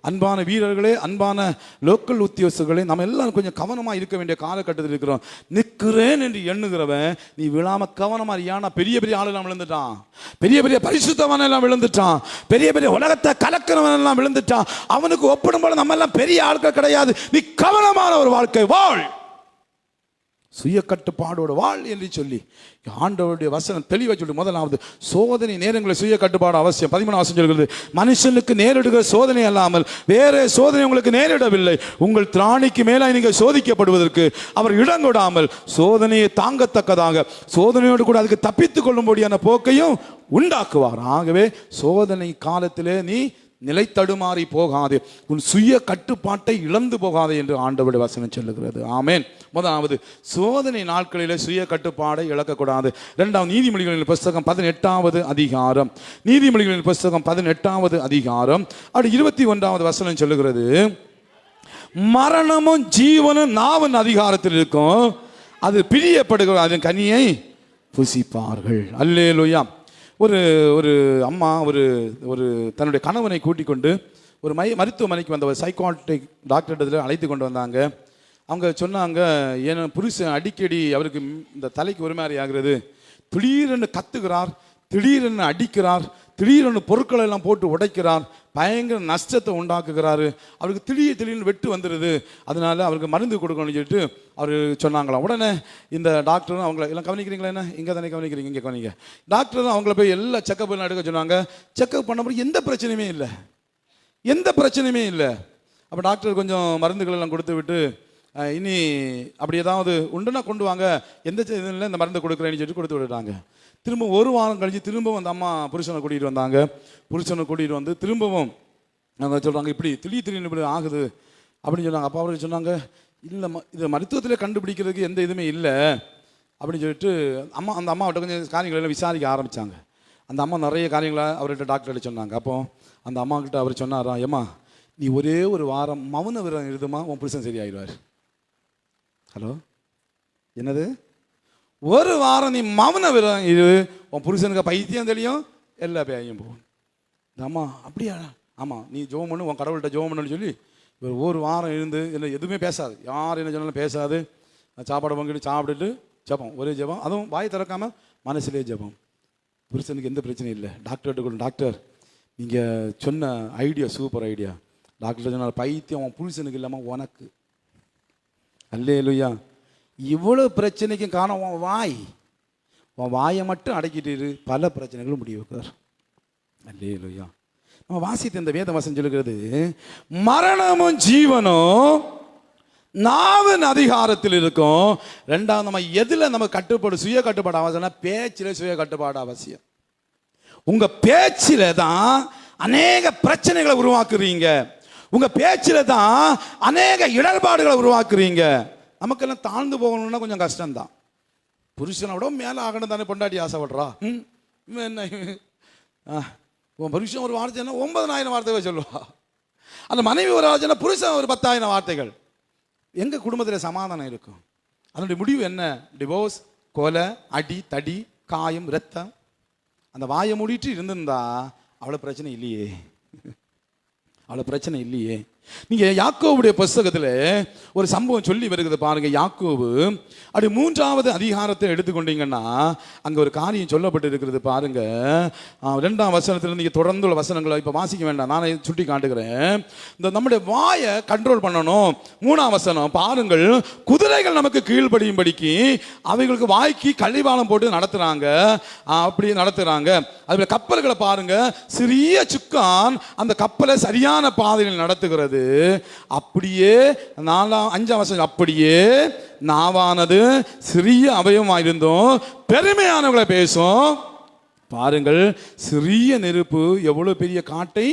அன்பான வீரர்களே, அன்பான லோக்கல் உத்தியோகர்களே, நம்ம எல்லாரும் கொஞ்சம் கவனமாக இருக்க வேண்டிய காலகட்டத்தில் இருக்கிறோம். நிற்கிறேன் என்று எண்ணுகிறவன் நீ விழாம கவனமா இருக்கியா? பெரிய பெரிய ஆளெல்லாம் விழுந்துட்டான், பெரிய பெரிய பரிசுத்தவன் எல்லாம் விழுந்துட்டான், பெரிய பெரிய உலகத்தை கலக்கிறவன் எல்லாம் விழுந்துட்டான். அவனுக்கு ஒப்பிடும் போல நம்ம எல்லாம் பெரிய ஆட்கள் கிடையாது. நீ கவனமான ஒரு வாழ்க்கை வாழ், சுய கட்டுப்பாடோட வாழ் என்று சொல்லி ஆண்டவருடைய வசனம் தெளிவாக சொல்லி. முதலாவது, சோதனை நேரங்களில் சுய கட்டுப்பாடு அவசியம். 13 வசனம் சொல்கிறது, மனுஷனுக்கு நேரிடுகிற சோதனை அல்லாமல் வேற சோதனை உங்களுக்கு நேரிடவில்லை. உங்கள் திராணிக்கு மேலாய் நீங்கள் சோதிக்கப்படுவதற்கு அவர் இடங்கொடாமல் சோதனையை தாங்கத்தக்கதாக சோதனையோடு கூட அதுக்கு தப்பித்துக் கொள்ளும்படியான போக்கையும் உண்டாக்குவார். ஆகவே சோதனை காலத்திலே நீ நிலை தடுமாறி போகாது, உன் சுய கட்டுப்பாட்டை இழந்து போகாது என்று ஆண்டவருடைய வசனம் சொல்லுகிறது. ஆமேன். முதலாவது, சோதனை நாட்களிலே சுய கட்டுப்பாடை இழக்கக்கூடாது. 2வது, நீதிமொழிகளின் புஸ்தகம் 18வது அதிகாரம், நீதிமொழிகளின் புஸ்தகம் 18வது அதிகாரம் அப்படி 21வது வசனம் சொல்லுகிறது, மரணமும் ஜீவனும் நாவின் அதிகாரத்தில் இருக்கும், அது பிரியப்படுகிற அதன் கனியை புசிப்பார்கள். அல்லேலூயா. ஒரு அம்மா ஒரு தன்னுடைய கணவனை கூட்டிக் கொண்டு ஒரு மருத்துவமனைக்கு வந்த சைக்காட்ரிக் டாக்டர் அழைத்து கொண்டு வந்தாங்க. அவங்க சொன்னாங்க, என் புருஷன் அடிக்கடி அவருக்கு இந்த தலைக்கு ஒரு மாதிரி ஆகிறது, திடீரென்று கத்துகிறார், திடீரென்று அடிக்கிறார், திடீரென்று பொருட்களை எல்லாம் போட்டு உடைக்கிறார், பயங்கர நஷ்டத்தை உண்டாக்குகிறாரு, அவருக்கு திடீர்னு வெட்டு வந்துடுது, அதனால அவருக்கு மருந்து கொடுக்கணும்னு சொல்லிட்டு அவர் சொன்னாங்களாம். உடனே இந்த டாக்டரும் அவங்கள எல்லாம் கவனிக்கிறீங்களா, என்ன இங்கே தானே கவனிக்கிறீங்க, இங்கே கவனிங்க, டாக்டரும் அவங்கள போய் எல்லா செக்கப் எல்லாம் எடுக்க சொன்னாங்க. செக்கப் பண்ணும்போது எந்த பிரச்சனையுமே இல்லை, எந்த பிரச்சனையுமே இல்லை. அப்போ டாக்டர் கொஞ்சம் மருந்துகள் எல்லாம் கொடுத்து விட்டு, இனி அப்படி ஏதாவது உண்டுன்னா கொண்டு வாங்க, எந்த இதில் இந்த மருந்து கொடுக்குறேன்னு சொல்லிட்டு கொடுத்து விட்டுட்டாங்க. திரும்ப ஒரு வாரம் கழிச்சு திரும்பவும் அந்த அம்மா புருஷனை கூட்டிகிட்டு வந்தாங்க. புருஷனை கூட்டிகிட்டு வந்து திரும்பவும் அவங்க சொல்கிறாங்க, இப்படி திடீர்னு இப்படி ஆகுது அப்படின்னு சொன்னாங்க. அப்போ அவருக்கு சொன்னாங்க, இல்லை இது மருத்துவத்தில் கண்டுபிடிக்கிறதுக்கு எந்த இதுவுமே இல்லை அப்படின்னு சொல்லிட்டு அந்த அம்மாவிட்ட கொஞ்சம் காரியங்களெல்லாம் விசாரிக்க ஆரம்பித்தாங்க. அந்த அம்மா நிறைய காரியங்களை அவர்கிட்ட டாக்டர்கிட்ட சொன்னாங்க. அப்போ அந்த அம்மாக்கிட்ட அவர் சொன்னாரா, ஏம்மா நீ ஒரே ஒரு வாரம் மௌன விரதம் எழுதுமா, உன் புருஷன் சரியாயிடுவார். ஹலோ, என்னது, ஒரு வாரம் நீ மௌன விரதம் இரு, உன் புருஷனுக்கு பைத்தியம் தெரியும், எல்லா பேயும் போகும். இந்த அம்மா அப்படியா, ஆமாம் நீ ஜெபம் பண்ணு, உன் கடவுள்கிட்ட ஜெபம் பண்ணுன்னு சொல்லி இவர் ஒரு வாரம் இருந்து என்ன எதுவுமே பேசாது, யார் என்ன சொன்னாலும் பேசாது, சாப்பாடு பங்கிட்டு சாப்பிட்டுட்டு ஜெபம், ஒரே ஜெபம், அதுவும் வாய் திறக்காமல் மனசுலேயே ஜெபம். புருஷனுக்கு எந்த பிரச்சனையும் இல்லை. டாக்டர்கிட்ட கூட, டாக்டர் நீங்கள் சொன்ன ஐடியா சூப்பர் ஐடியா, டாக்டர் சொன்னால் பைத்தியம் உன் புருஷனுக்கு இல்லாமல் உனக்கு. அல்லேலூயா. இவ்வளோ பிரச்சனைக்கும் காரணம் உன் வாயை மட்டும் அடக்கிட்டு இரு, பல பிரச்சனைகளும் முடிவு வைக்கிறார். அல்லேலூயா. நம்ம வாசித்த இந்த வேத வசனம் சொல்லுகிறது, மரணமும் ஜீவனும் நாவின் அதிகாரத்தில் இருக்கும். ரெண்டாவது, நம்ம எதில் நம்ம கட்டுப்பாடு, சுய கட்டுப்பாடு அவசியம், பேச்சில் சுய கட்டுப்பாடு அவசியம். உங்க பேச்சில தான் அநேக பிரச்சனைகளை உருவாக்குறீங்க, உங்க பேச்சில தான் அநேக இடர்பாடுகளை உருவாக்குறீங்க. நமக்கெல்லாம் தாழ்ந்து போகணும்னா கொஞ்சம் கஷ்டம்தான். புருஷனை விட மேலே ஆகணும் தானே பொண்டாட்டி ஆசைப்படுறா. என்ன உன் புருஷன் ஒரு வார்த்தைன்னா 9,000 வார்த்தைகள் சொல்லுவா, அந்த மனைவி ஒரு வார்த்தைன்னா புருஷன் ஒரு 10,000 வார்த்தைகள். எங்க குடும்பத்தில் சமாதானம் இருக்கும்? அதனுடைய முடிவு என்ன? டிவோர்ஸ், கொலை, அடி, தடி, காயம், ரத்தம். அந்த வாயை மூடிட்டு இருந்திருந்தா அவ்வளோ பிரச்சனை இல்லையே, அவ்வளோ பிரச்சனை இல்லையே. நீங்க யாக்கோபுடைய புஸ்தகத்தில் ஒரு சம்பவம் சொல்லி வருகிறது பாருங்க. யாக்கோபு அப்படி 3வது அதிகாரத்தை எடுத்துக்கொண்டீங்கன்னா அங்க ஒரு காரியம் சொல்லப்பட்டு இருக்கிறது பாருங்க. 2ஆம் வசனத்தில் நீங்க தொடர்ந்து உள்ள வசனங்களை இப்ப வாசிக்க வேண்டாம், நானே சுட்டி காட்டுகிறேன். இந்த நம்முடைய வாயை கண்ட்ரோல் பண்ணணும். 3ஆம் வசனம் பாருங்கள், குதிரைகள் நமக்கு கீழ்படியும்படிக்கு அவைகளுக்கு வாய்க்கு கள்ளிவாளம் போட்டு நடத்துறாங்க, அப்படி நடத்துறாங்க. அதுல கப்பல்களை பாருங்க, சிறிய சுக்கான் அந்த கப்பலை சரியான பாதையில் நடத்துகிறது. அப்படியே 5ஆம் வசனம், அப்படியே நாவானது சிறிய அவயவமாயிருந்தும் பெருமையானவர்களை பேசும். பாருங்கள், சிறிய நெருப்பு எவ்வளவு பெரிய காட்டை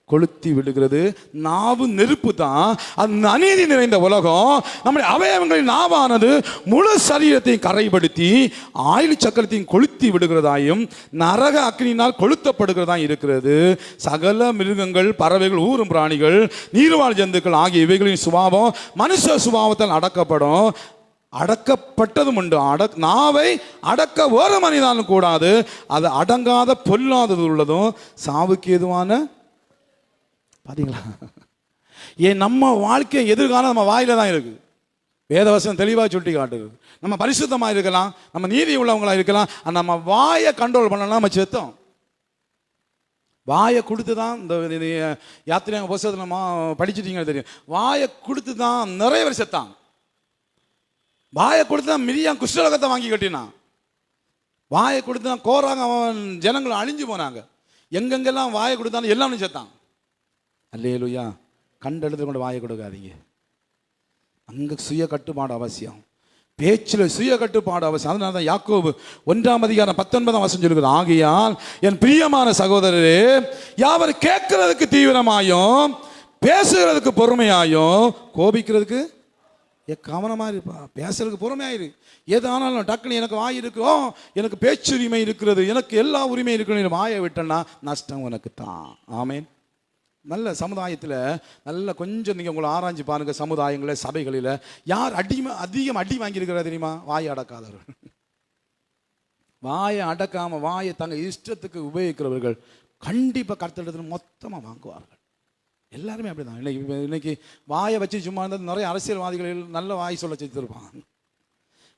கொளுத்தி விடுகிறது. நாவு நெருப்பு தான். அந்த அநீதி நிறைந்த உலகம் நம்முடைய அவயவங்களின் நாவானது முழு சரீரத்தையும் கரைப்படுத்தி ஆயுள் சக்கரத்தையும் கொளுத்தி விடுகிறதாயும் நரக அக்னியினால் கொளுத்தப்படுகிறதாயும் இருக்கிறது. சகல மிருகங்கள், பறவைகள், ஊரும் பிராணிகள், நீர்வாழ் ஜந்துக்கள் ஆகிய இவைகளின் சுபாவம் மனுஷ சுபாவத்தால் அடக்கப்படும். அடக்கப்பட்டதும் உண்டு. நாவை அடக்க ஒரு மனிதனும் கூடாது. அது அடங்காத பொல்லாதது உள்ளதும் சாவுக்கு ஏதுவான. பாத்தீங்களா? ஏன் நம்ம வாழ்க்கை எதிர்காலம் நம்ம வாயில தான் இருக்கு. வேதவசனம் தெளிவாக சுட்டி காட்டுது. நம்ம பரிசுத்தமாக இருக்கலாம், நம்ம நீதி உள்ளவங்களா இருக்கலாம், நம்ம வாயை கண்ட்ரோல் பண்ணலாம், நம்ம செத்தோம். வாயை கொடுத்து தான் இந்த யாத்திரை புத்தகத்தில் நம்ம படிச்சுட்டீங்க தெரியும். வாயை கொடுத்து தான் நிறைய பேர் செத்தான். வாயை கொடுத்து தான் மிரியாம் குஷ்டரோகத்தை வாங்கி கட்டினான். வாயை கொடுத்து தான் கோராங்க அவன் ஜனங்கள் அழிஞ்சு போனாங்க. எங்கெங்கெல்லாம் வாயை கொடுத்தாலும் எல்லாமே செத்தான். அல்லேலூயா. கண்ட இடத்துல கொண்டு வாயை கொடுக்காதீங்க. அங்க சுய கட்டுப்பாடு அவசியம், பேச்சில் சுய கட்டுப்பாடு அவசியம். அதனால தான் யாக்கோபு 1ஆம் அதிகாரம் 19ஆம் வசனம் சொல்லுகிறது, ஆகையால் என் பிரியமான சகோதரரே, யாவர் கேட்கறதுக்கு தீவிரமாயும் பேசுகிறதுக்கு பொறுமையாயும் கோபிக்கிறதுக்கு கவனமா இருப்பா. பேசுறதுக்கு பொறுமையாயிரு. எது ஆனாலும் டக்குன்னு எனக்கு வாய் இருக்கு, எனக்கு பேச்சுரிமை இருக்கிறது, எனக்கு எல்லா உரிமை இருக்குன்னு வாயை விட்டேன்னா நஷ்டம் உனக்கு தான். ஆமேன். நல்ல சமுதாயத்தில் நல்ல கொஞ்சம் நீங்கள் உங்களை ஆராய்ச்சி பாருங்கள். சமுதாயங்களில், சபைகளில் யார் அதிகம் அடி வாங்கியிருக்கிறா தெரியுமா? வாயை அடக்காதவர்கள். வாயை அடக்காமல் வாயை தங்க இஷ்டத்துக்கு உபயோகிக்கிறவர்கள் கண்டிப்பாக கர்த்தரிடத்தில் மொத்தமாக வாங்குவார்கள். எல்லாருமே அப்படிதான். இன்னைக்கு வாயை வச்சு சும்மா இருந்தால் நிறைய அரசியல்வாதிகள் நல்ல வாய் சொல்ல செஞ்சுருப்பாங்க.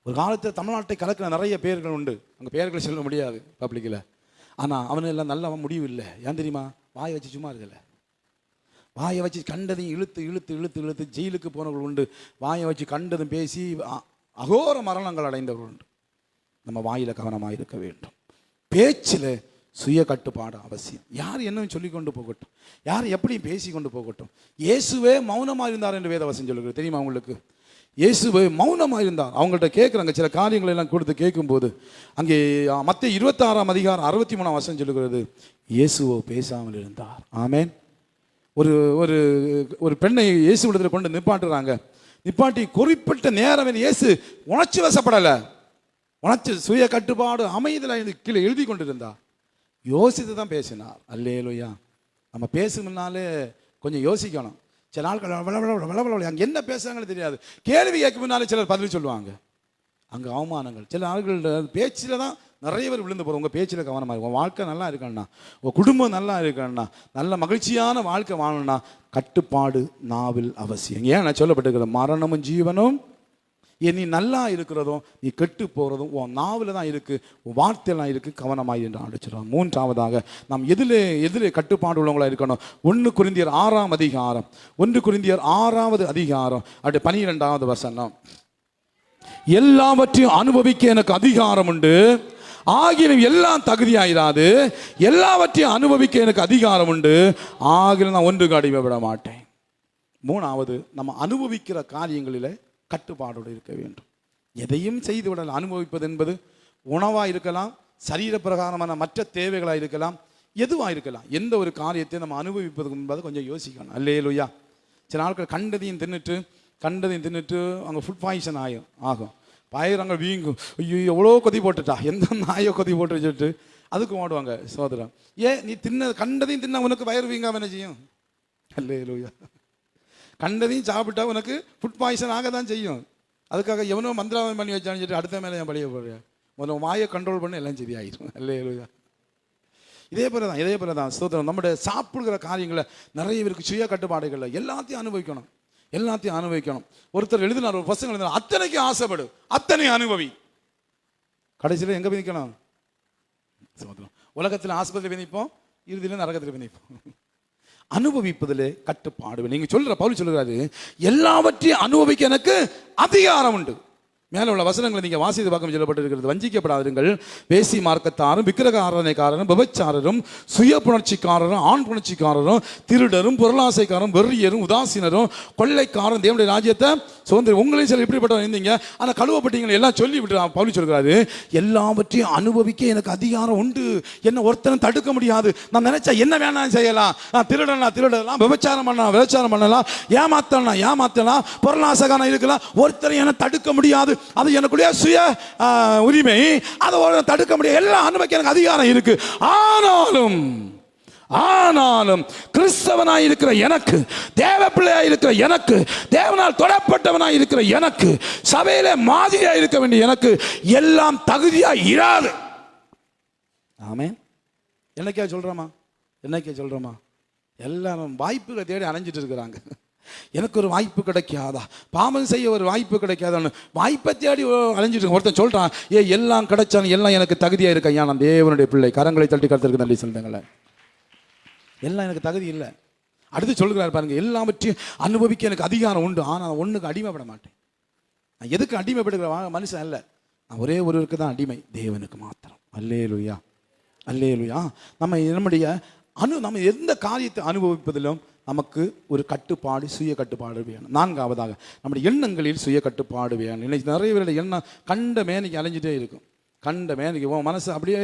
ஒரு காலத்தில் தமிழ்நாட்டை கலக்கிற நிறைய பேர்கள் உண்டு, அங்கே பேர்களை சொல்ல முடியாது பப்ளிக்கில். ஆனால் அவனு எல்லாம் நல்ல முடிவு இல்லை. ஏன் தெரியுமா? வாயை வச்சு சும்மா இருக்கல. வாயை வச்சு கண்டதையும் இழுத்து இழுத்து இழுத்து இழுத்து ஜெயிலுக்கு போனவர்கள் உண்டு. வாயை வச்சு கண்டதும் பேசி அகோர மரணங்கள் அடைந்தவர்கள் உண்டு. நம்ம வாயில் கவனமாக இருக்க வேண்டும். பேச்சில் சுய கட்டுப்பாடு அவசியம். யார் என்ன சொல்லி கொண்டு போகட்டும், யார் எப்படி பேசி கொண்டு போகட்டும். இயேசுவே மௌனமாக இருந்தார் என்று வேதவசனம் சொல்லுகிறது. தெரியுமா உங்களுக்கு? இயேசுவே மௌனமாக இருந்தார். அவங்கள்ட்ட கேட்குறாங்க, சில காரியங்களை எல்லாம் கொடுத்து கேட்கும்போது அங்கே மத்தேயு 26:63 சொல்லுகிறது, இயேசுவோ பேசாமல் இருந்தார். ஆமேன். ஒரு ஒரு ஒரு பெண்ணை இயேசு இடத்துல கொண்டு நிப்பாட்டுறாங்க. நிப்பாட்டி குறிப்பிட்ட நேரம் இயேசு உணர்ச்சி வசப்படலை, உணர்ச்சி சுய கட்டுப்பாடு அமைதியில் கீழே எழுதி கொண்டிருந்தார். யோசித்து தான் பேசினார். அல்லேலூயா. நம்ம பேசுமுன்னாலே கொஞ்சம் யோசிக்கணும். சில ஆட்கள் அங்கே என்ன பேசுகிறாங்கன்னு தெரியாது. கேள்வி கேட்கும் முன்னாலே சிலர் பதில் சொல்லுவாங்க. அங்கே அவமானங்கள். சில ஆட்கள் பேச்சில் தான் நிறைய பேர் விழுந்து போகிறோம். உங்கள் பேச்சில் கவனமாக இருக்கும். உங்கள் வாழ்க்கை நல்லா இருக்கணும்னா, உங்கள் குடும்பம் நல்லா இருக்கணும்னா, நல்ல மகிழ்ச்சியான வாழ்க்கை வாழணும்னா கட்டுப்பாடு நாவில் அவசியம். ஏன் நான் சொல்லப்பட்டிருக்கிற மரணமும் ஜீவனும் நீ நல்லா இருக்கிறதும் நீ கெட்டு போகிறதும் உன் நாவில் தான் இருக்குது, உன் வார்த்தையெல்லாம் இருக்குது. கவனமாய் என்று அழைச்சிடும். மூன்றாவதாக நாம் எதிலே கட்டுப்பாடு உள்ளவங்களாக இருக்கணும். 1 கொரிந்தியர் 6 அதிகாரம், 1 கொரிந்தியர் 6 அதிகாரம் அப்படி 12வது வசனம். எல்லாவற்றையும் அனுபவிக்க எனக்கு அதிகாரம் உண்டு, ஆகிலும் எல்லாம் தகுதியாயிராது. எல்லாவற்றையும் அனுபவிக்க எனக்கு அதிகாரம் உண்டு, ஆகிலும் நான் ஒன்றுக்கு அடிமைப்பட மாட்டேன். மூணாவது, நம்ம அனுபவிக்கிற காரியங்களில் கட்டுப்பாடோடு இருக்க வேண்டும். எதையும் செய்து விடலாம். அனுபவிப்பது என்பது உணவாக இருக்கலாம், சரீர பிரகாரமான மற்ற தேவைகளாக இருக்கலாம், எதுவாக இருக்கலாம். எந்த ஒரு காரியத்தை நம்ம அனுபவிப்பது என்பதை கொஞ்சம் யோசிக்கணும். அல்லேலூயா. சில நாட்கள் கண்டதையும் தின்னுட்டு அங்கே ஃபுட் பாய்சன் ஆகும். பயிரங்க வீங்கும். ஐயோ எவ்வளோ கொதி போட்டுட்டா, எந்த நாயோ கொதி போட்டு வச்சுட்டு அதுக்கு ஓடுவாங்க. சோதரம், நீ கண்டதையும் தின்ன உனக்கு வயிறு வீங்காம என்ன செய்யும்? அல்லேலூயா. கண்டதையும் சாப்பிட்டா உனக்கு ஃபுட் பாய்சன் ஆக தான் செய்யும். அதுக்காக எவனோ மந்திராவம் பண்ணி வச்சான்னு சொல்லிட்டு அடுத்த மேலே என் பழைய போடுறேன். முதல்ல வாயை கண்ட்ரோல் பண்ண எல்லாம் சரியாயிடும். அல்லேலூயா. இதே போல தான் ஸ்தோத்திரம். நம்முடைய சாப்பிடுகிற காரியங்களை நிறைய பேருக்கு சுய கட்டுப்பாடுகள் எல்லாத்தையும் அனுபவிக்கணும். ஒருத்தர் எழுதினார், ஒரு பசங்க எழுதினார், அத்தனைக்கு ஆசைப்படு, அத்தனை அனுபவி. கடைசியில் எங்கே போய் நிற்கணும்? ஸ்தோத்திரம். உலகத்தில் ஆஸ்பத்திரி போய் நிற்போம், இறுதியில் நரகத்தில் போய் நிற்போம். அனுபவிப்பதிலே கட்டுப்பாடு. நீங்க சொல்ற பவுல் சொல்லுகிறாரு, எல்லாவற்றையும் அனுபவிக்க எனக்கு அதிகாரம் உண்டு. மேலே உள்ள வசனங்களை நீங்கள் வாசித்து பார்க்க சொல்லப்பட்டிருக்கிறது. வஞ்சிக்கப்படாதீர்கள், வேசி மார்க்கத்தாரும் விக்கிரக ஆராதனைக்காரரும் விபச்சாரரும் சுய புணர்ச்சிக்காரரும் ஆண் புணர்ச்சிக்காரரும் திருடரும் பொருளாசைக்காரரும் வெறியரும் உதாசீனரும் கொள்ளைக்காரரும் தேவனுடைய ராஜ்யத்தை சுதந்திரம். உங்களையும் சில இப்படிப்பட்டவங்க இருந்தீங்க, ஆனால் கழுவப்பட்டீங்களை எல்லாம் சொல்லி விட்டு பவுல் சொல்கிறாரு, எல்லாவற்றையும் அனுபவிக்க எனக்கு அதிகாரம் உண்டு, என்ன ஒருத்தனும் தடுக்க முடியாது. நான் நினைச்சா என்ன வேணாலும் செய்யலாம். நான் திருடலாம், விபச்சாரம் பண்ணலாம், ஏமாத்தலாம், பொருளாசைக்காரன் இருக்கலாம், ஒருத்தரையும் என்ன தடுக்க முடியாது. அது எனக்குடைய சுய உரிமை, அதை தடுக்க முடியாது. எல்லாம் அனுபவிக்க எனக்கு அதிகாரம் இருக்கு. ஆனாலும் கிறிஸ்தவனாய் இருக்கிற எனக்கு, தேவ பிள்ளையாய் இருக்கிற எனக்கு, தேவனால் தொடப்பட்டவனாய் இருக்கிற எனக்கு, சபையில மாதிரியாய் இருக்க வேண்டிய எனக்கு எல்லாம் தகுதியாய் இராது. ஆமென். என்னைக்கே சொல்றோமா? எல்லாரும் வாய்ப்புகளை தேடி அலைஞ்சிட்டு இருக்கிறாங்க. எனக்கு ஒரு வாய்ப்பு கிடைக்காதா, பாவம் செய்ய ஒரு வாய்ப்பு கிடைக்காதான்னு வாய்ப்பை தேடி அலைஞ்சிட்டு ஒருத்தன் சொல்றான், எல்லாம் கிடைச்சாலும் எல்லாம் எனக்கு தகுதியா இருக்க. ஐயா, நான் தேவனுடைய பிள்ளை, கரங்களை தட்டி கருத்திற்கு நன்றி சொல்லுங்களேன். எல்லாம் எனக்கு தகுதி இல்லை. அடுத்து சொல்லுகிறார் பாருங்க, எல்லாவற்றையும் அனுபவிக்க எனக்கு அதிகாரம் உண்டு, ஆனால் ஒன்றுக்கு அடிமைப்பட மாட்டேன். நான் எதுக்கு அடிமைப்படுகிற மனுஷன் இல்லை, நான் ஒரே ஒருவருக்கு தான் அடிமை, தேவனுக்கு மாத்திரம். அல்லேலூயா. நம்ம எந்த காரியத்தை அனுபவிப்பதிலும் நமக்கு ஒரு கட்டுப்பாடு, சுய கட்டுப்பாடு வேணும். 4வதாக நம்முடைய எண்ணங்களில் சுய கட்டுப்பாடு வேணும். இன்னைக்கு நிறைய பேருடைய எண்ணம் கண்ட மேனிக்கு அலைஞ்சிட்டே இருக்கும். கண்ட மேனிக்கு மனசு அப்படியே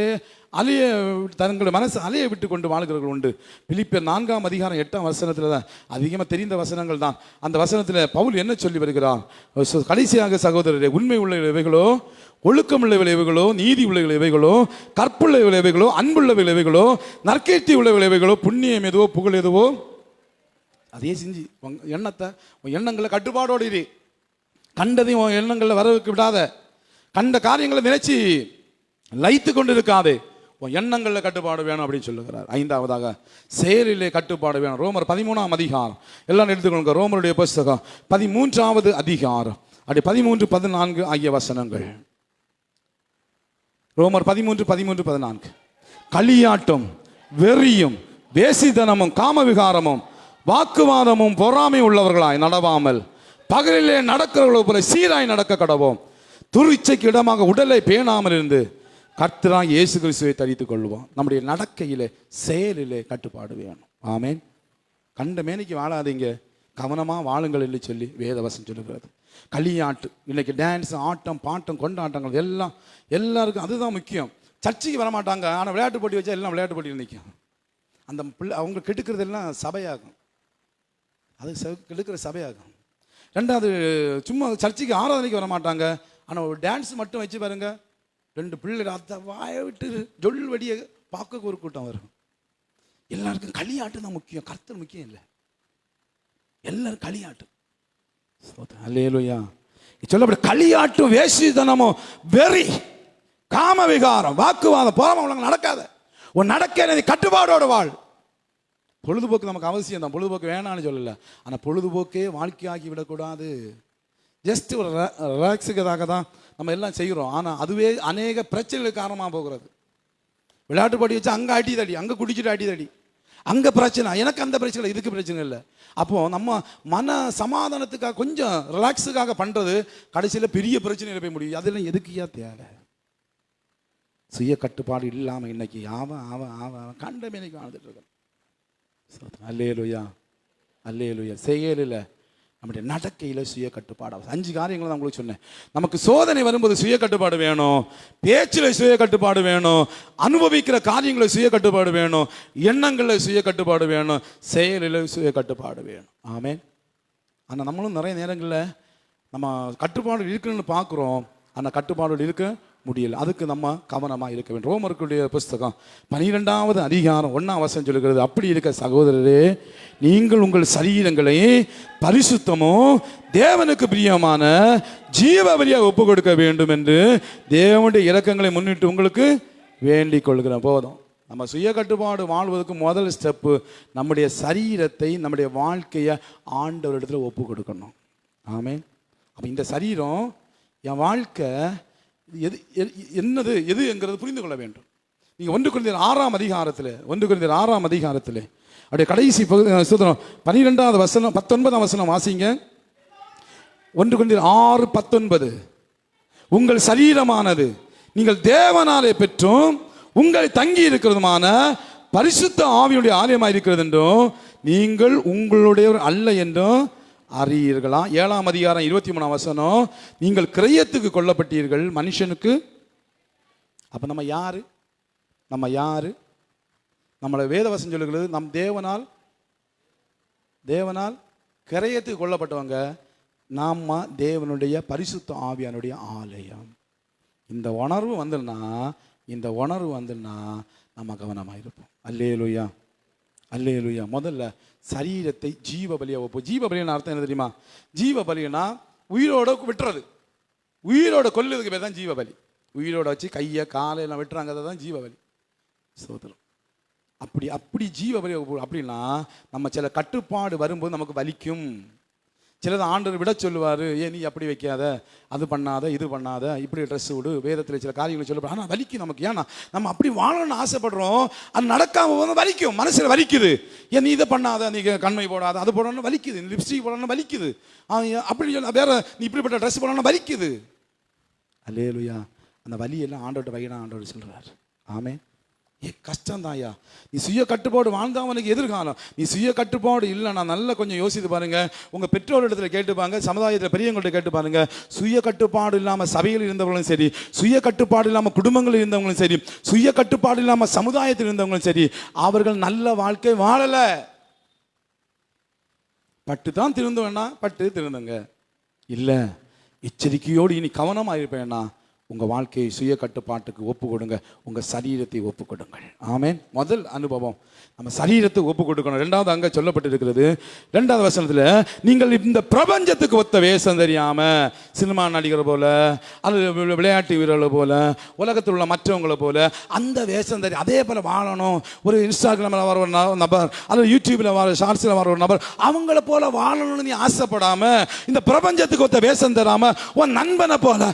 தங்களுடைய மனசு அலைய விட்டு கொண்டு வாழ்கிறவர்கள் உண்டு. பிலிப்பியர் 4 அதிகாரம் 8 வசனத்தில் தான் அதிகமாக தெரிந்த வசனங்கள் தான். அந்த வசனத்தில் பவுல் என்ன சொல்லி வருகிறார்? கடைசியாக சகோதரரே, உண்மை உள்ள இவைகளோ, ஒழுக்கம் உள்ள விளைவுகளோ, நீதி உள்ள விளைவுகளோ, கற்புள்ள விளைவுகளோ, அன்புள்ள விளைவுகளோ, நற்கீர்த்தி உள்ள விளைவுகளோ, புண்ணியம் எதுவோ புகழ் எதுவோ அதே செஞ்சு எண்ணங்களை கட்டுப்பாடோடு இரு. கண்டதையும் எண்ணங்களை வர விடாத. கண்ட காரியங்களை நினைச்சு லயித்து கொண்டு இருக்காதே. உன் எண்ணங்களில் கட்டுப்பாடு வேணும் அப்படின்னு சொல்லுகிறார். ஐந்தாவதாக செயலிலே கட்டுப்பாடு வேணும். ரோமர் 13ஆம் அதிகாரம், எல்லாம் எடுத்துக்கொள்ளுங்க. ரோமருடைய புஸ்தகம் 13வது அதிகாரம், அப்படி 13, 14 ஆகிய வசனங்கள். ரோமர் 13, 13, 14. களியாட்டும் வெறியும் வேசித்தனமும் காமவிகாரமும் வாக்குவாதமும் பொறாமை உள்ளவர்களாய் நடவாமல் பகலிலே நடக்கிறவர்களோ போல சீராய் நடக்க கடவோம். துரிச்சைக்கு இடமாக உடலை பேணாமல் இருந்து கர்த்தராகிய இயேசு கிறிஸ்துவை தரித்துக் கொள்வோம். நம்முடைய நடக்கையிலே செயலிலே கட்டுப்பாடு வேணும். ஆமென். கண்ட மேனிக்கு வாழாதீங்க, கவனமாக வாழுங்கள் என்று சொல்லி வேதவசனம் சொல்லுகிறது. களியாட்டு, இன்னைக்கு டான்ஸ், ஆட்டம், பாட்டம், கொண்டாட்டங்கள் எல்லாம் எல்லாருக்கும் அதுதான் முக்கியம். சர்ச்சைக்கு வரமாட்டாங்க, ஆனால் விளையாட்டு போட்டி வச்சா எல்லாம் விளையாட்டு போட்டியில் நிற்கும். அந்த பிள்ளை அவங்க கெடுக்கிறது எல்லாம் சபையாகும், அது கெடுக்கிற சபையாகும். ரெண்டாவது, சும்மா சர்ச்சைக்கு ஆராதனைக்கு வர மாட்டாங்க, ஆனால் ஒரு டான்ஸ் மட்டும் வச்சு பாருங்க, 2 பிள்ளைகள் அதை வாய விட்டு ஜொல் வடியை பார்க்க ஒரு கூட்டம் வரும். எல்லாருக்கும் களியாட்டு தான் முக்கியம், கர்த்தர் முக்கியம் இல்லை. எல்லாரும் களியாட்டு. அல்லேலூயா. சொல்லப்பட்ட களியாட்டும் வேசித்தனமும் வெறி காம விகாரம் வாக்குவாதம் பொறாமை உனக்கு நடக்காத. உன் நடக்க கட்டுப்பாடோட வாழ். பொழுதுபோக்கு நமக்கு அவசியம் தான், பொழுதுபோக்கு வேணான்னு சொல்லல, ஆனால் பொழுதுபோக்கே வாழ்க்கையாகி விடக்கூடாது. ஜஸ்ட் ஒரு ரிலாக்ஸுக்காக தான் நம்ம எல்லாம் செய்கிறோம், ஆனால் அதுவே அநேக பிரச்சனைகளுக்கு காரணமாக போகிறது. விளையாட்டு போட்டி வச்சு அங்கே அடி தடி, அங்கே குடிச்சிட்டு அடி தடி, அங்கே பிரச்சனை, எனக்கு அந்த பிரச்சனை, இதுக்கு பிரச்சனை இல்லை. அப்போது நம்ம மன சமாதானத்துக்காக கொஞ்சம் ரிலாக்ஸுக்காக பண்ணுறது கடைசியில் பெரிய பிரச்சனையில் போய் முடியும். அதெல்லாம் எதுக்குயா தேவை? சுய கட்டுப்பாடு இல்லாமல் இன்னைக்கு ஆவன் ஆவன் ஆவன் ஆவன் கண்ட மேனைக்கு வாழ்ந்துட்டு இருக்கோம். அல்லேலூயா, அல்லேலூயா. செயலில் நம்முடைய நடக்கையில் சுய கட்டுப்பாடு. 5 காரியங்களை தான் உங்களுக்கு சொன்னேன். நமக்கு சோதனை வரும்போது சுய கட்டுப்பாடு வேணும், பேச்சில் சுய கட்டுப்பாடு வேணும், அனுபவிக்கிற காரியங்களில் சுய கட்டுப்பாடு வேணும், எண்ணங்களில் சுய கட்டுப்பாடு வேணும், செயலில் சுய கட்டுப்பாடு வேணும். ஆமென். ஆனால் நம்மளும் நிறைய நேரங்களில் நம்ம கட்டுப்பாடு இருக்குன்னு பார்க்குறோம், ஆனால் கட்டுப்பாடு இருக்க முடியல. அதுக்கு நம்ம கவனமாக இருக்க வேண்டும். ரோமருடைய புஸ்தகம் 12வது அதிகாரம் 1ஆம் வசனம் சொல்லுகிறது, அப்படி இருக்க சகோதரரே, நீங்கள் உங்கள் சரீரங்களை பரிசுத்தமோ தேவனுக்கு பிரியமான ஜீவ பலியாக ஒப்பு கொடுக்க வேண்டும் என்று தேவனுடைய இரக்கங்களை முன்னிட்டு உங்களுக்கு வேண்டிக் கொள்கிறோம். போதும். நம்ம சுய கட்டுப்பாடு வாழ்வதற்கு முதல் ஸ்டெப்பு நம்முடைய சரீரத்தை, நம்முடைய வாழ்க்கையை ஆண்டவரிடத்தில் ஒப்பு கொடுக்கணும். ஆமென். அப்போ இந்த சரீரம் என் வாழ்க்கை எது என்னது எது என்கிறது புரிந்து கொள்ள வேண்டும். நீங்கள் 1 கொரிந்தியர் 6ஆம் அதிகாரத்தில், 1 கொரிந்தியர் 6ஆம் அதிகாரத்தில் அப்படியே கடைசி 12வது வசனம் 19ஆம் வசனம் வாசிங்க. 1 கொரிந்தியர் 6:19. உங்கள் சரீரமானது நீங்கள் தேவனாலே பெற்றும் உங்களை தங்கி இருக்கிறதுமான பரிசுத்த ஆவியுடைய ஆலயமாக இருக்கிறது என்றும் நீங்கள் உங்களுடையவர் அல்ல என்றும் அறியீர்களா. 7ஆம் அதிகாரம் 23ஆம் வசனம், நீங்கள் கிரயத்துக்கு கொல்லப்பட்டீர்கள் மனுஷனுக்கு. அப்ப நம்ம யாரு? நம்ம யாரு? நம்மளை வேதவசனம் சொல்லுகிறது, நம் தேவனால் கிரயத்துக்கு கொல்லப்பட்டவங்க. நாம தேவனுடைய பரிசுத்த ஆவியானுடைய ஆலயம். இந்த உணர்வு வந்துன்னா நம்ம கவனமாக இருப்போம். அல்லேலூயா, அல்லேலூயா. முதல்ல சரீரத்தை ஜீவ பலியாக வைப்போம். ஜீவ பலியான அர்த்தம் என்ன தெரியுமா? ஜீவ பலினா உயிரோட விட்டுறது, உயிரோட கொல்லுறதுக்கு பேர் தான் ஜீவ பலி. உயிரோட வச்சு கையை காலை எல்லாம் வெட்டுறாங்க, அதை தான் ஜீவ பலி. சோதரம். அப்படி ஜீவ பலி அப்படின்னா நம்ம சில கட்டுப்பாடு வரும்போது நமக்கு வலிக்கும். சிலது ஆண்டவர் விட சொல்லுவார், ஏன் நீ அப்படி வைக்காத, அது பண்ணாத, இது பண்ணாத, இப்படி ட்ரெஸ் விடு, வேதத்தில் சில காரியங்களை சொல்லப்படும். ஆனால் வலிக்கும் நமக்கு. ஏன்னா நம்ம அப்படி வாழணும்னு ஆசைப்படுறோம், அது நடக்காமல் போது வலிக்கும், மனசில் வலிக்குது. ஏன் நீ இதை பண்ணாத, நீ கண்மை போடாத, அது போடணும்னு வலிக்குது, லிப்ஸ்டிக் போடணும்னு வலிக்குது, அப்படி சொல்ல வேற நீ இப்படிப்பட்ட ட்ரெஸ் போடணும்னு வலிக்குது. அல்லேலூயா. அந்த வலியெல்லாம் ஆண்டவர்கிட்ட வைனா ஆண்டவர் சொல்கிறார். ஆமென். கஷ்டம் தான்யா. நீ சுய கட்டுப்பாடு வாழ்ந்தா அவனுக்கு எதிர்காலம். நீ சுய கட்டுப்பாடு இல்லைன்னா நல்லா கொஞ்சம் யோசித்து பாருங்க. உங்க பெற்றோரிடத்துல கேட்டுப்பாங்க, சமுதாயத்தில் பெரியவங்கள்ட்ட கேட்டு பாருங்க. சுய கட்டுப்பாடு இல்லாமல் சபையில் இருந்தவங்களும் சரி, சுய கட்டுப்பாடு இல்லாமல் குடும்பங்களில் இருந்தவங்களும் சரி, சுய கட்டுப்பாடு இல்லாமல் சமுதாயத்தில் இருந்தவங்களும் சரி, அவர்கள் நல்ல வாழ்க்கை வாழல. பட்டு தான் திருந்த வேணா, பட்டு திருந்துங்க. இல்லை, எச்சரிக்கையோடு இனி கவனமாக இருப்பேன்னா உங்கள் வாழ்க்கையை சுய கட்டுப்பாட்டுக்கு ஒப்பு கொடுங்க. உங்கள் சரீரத்தை ஒப்பு கொடுங்கள். ஆமென். முதல் அனுபவம் நம்ம சரீரத்தை ஒப்பு கொடுக்கணும். ரெண்டாவது அங்கே சொல்லப்பட்டிருக்கிறது 2வது வசனத்தில், நீங்கள் இந்த பிரபஞ்சத்துக்கு ஒத்த வேஷம் தெரியாமல் சினிமா நடிகரை போல அல்லது விளையாட்டு வீரர்களை போல உலகத்தில் உள்ள மற்றவங்களை போல அந்த வேஷம் தெரியும் அதே போல் வாழணும். ஒரு இன்ஸ்டாகிராமில் வர ஒரு நபர் அல்லது யூடியூப்பில் வர ஷார்ட்ஸில் வர ஒரு நபர் அவங்கள போல வாழணும்னு நீ ஆசைப்படாமல், இந்த பிரபஞ்சத்துக்கு ஒத்த வேஷம் தராமல், உன் நண்பனை போல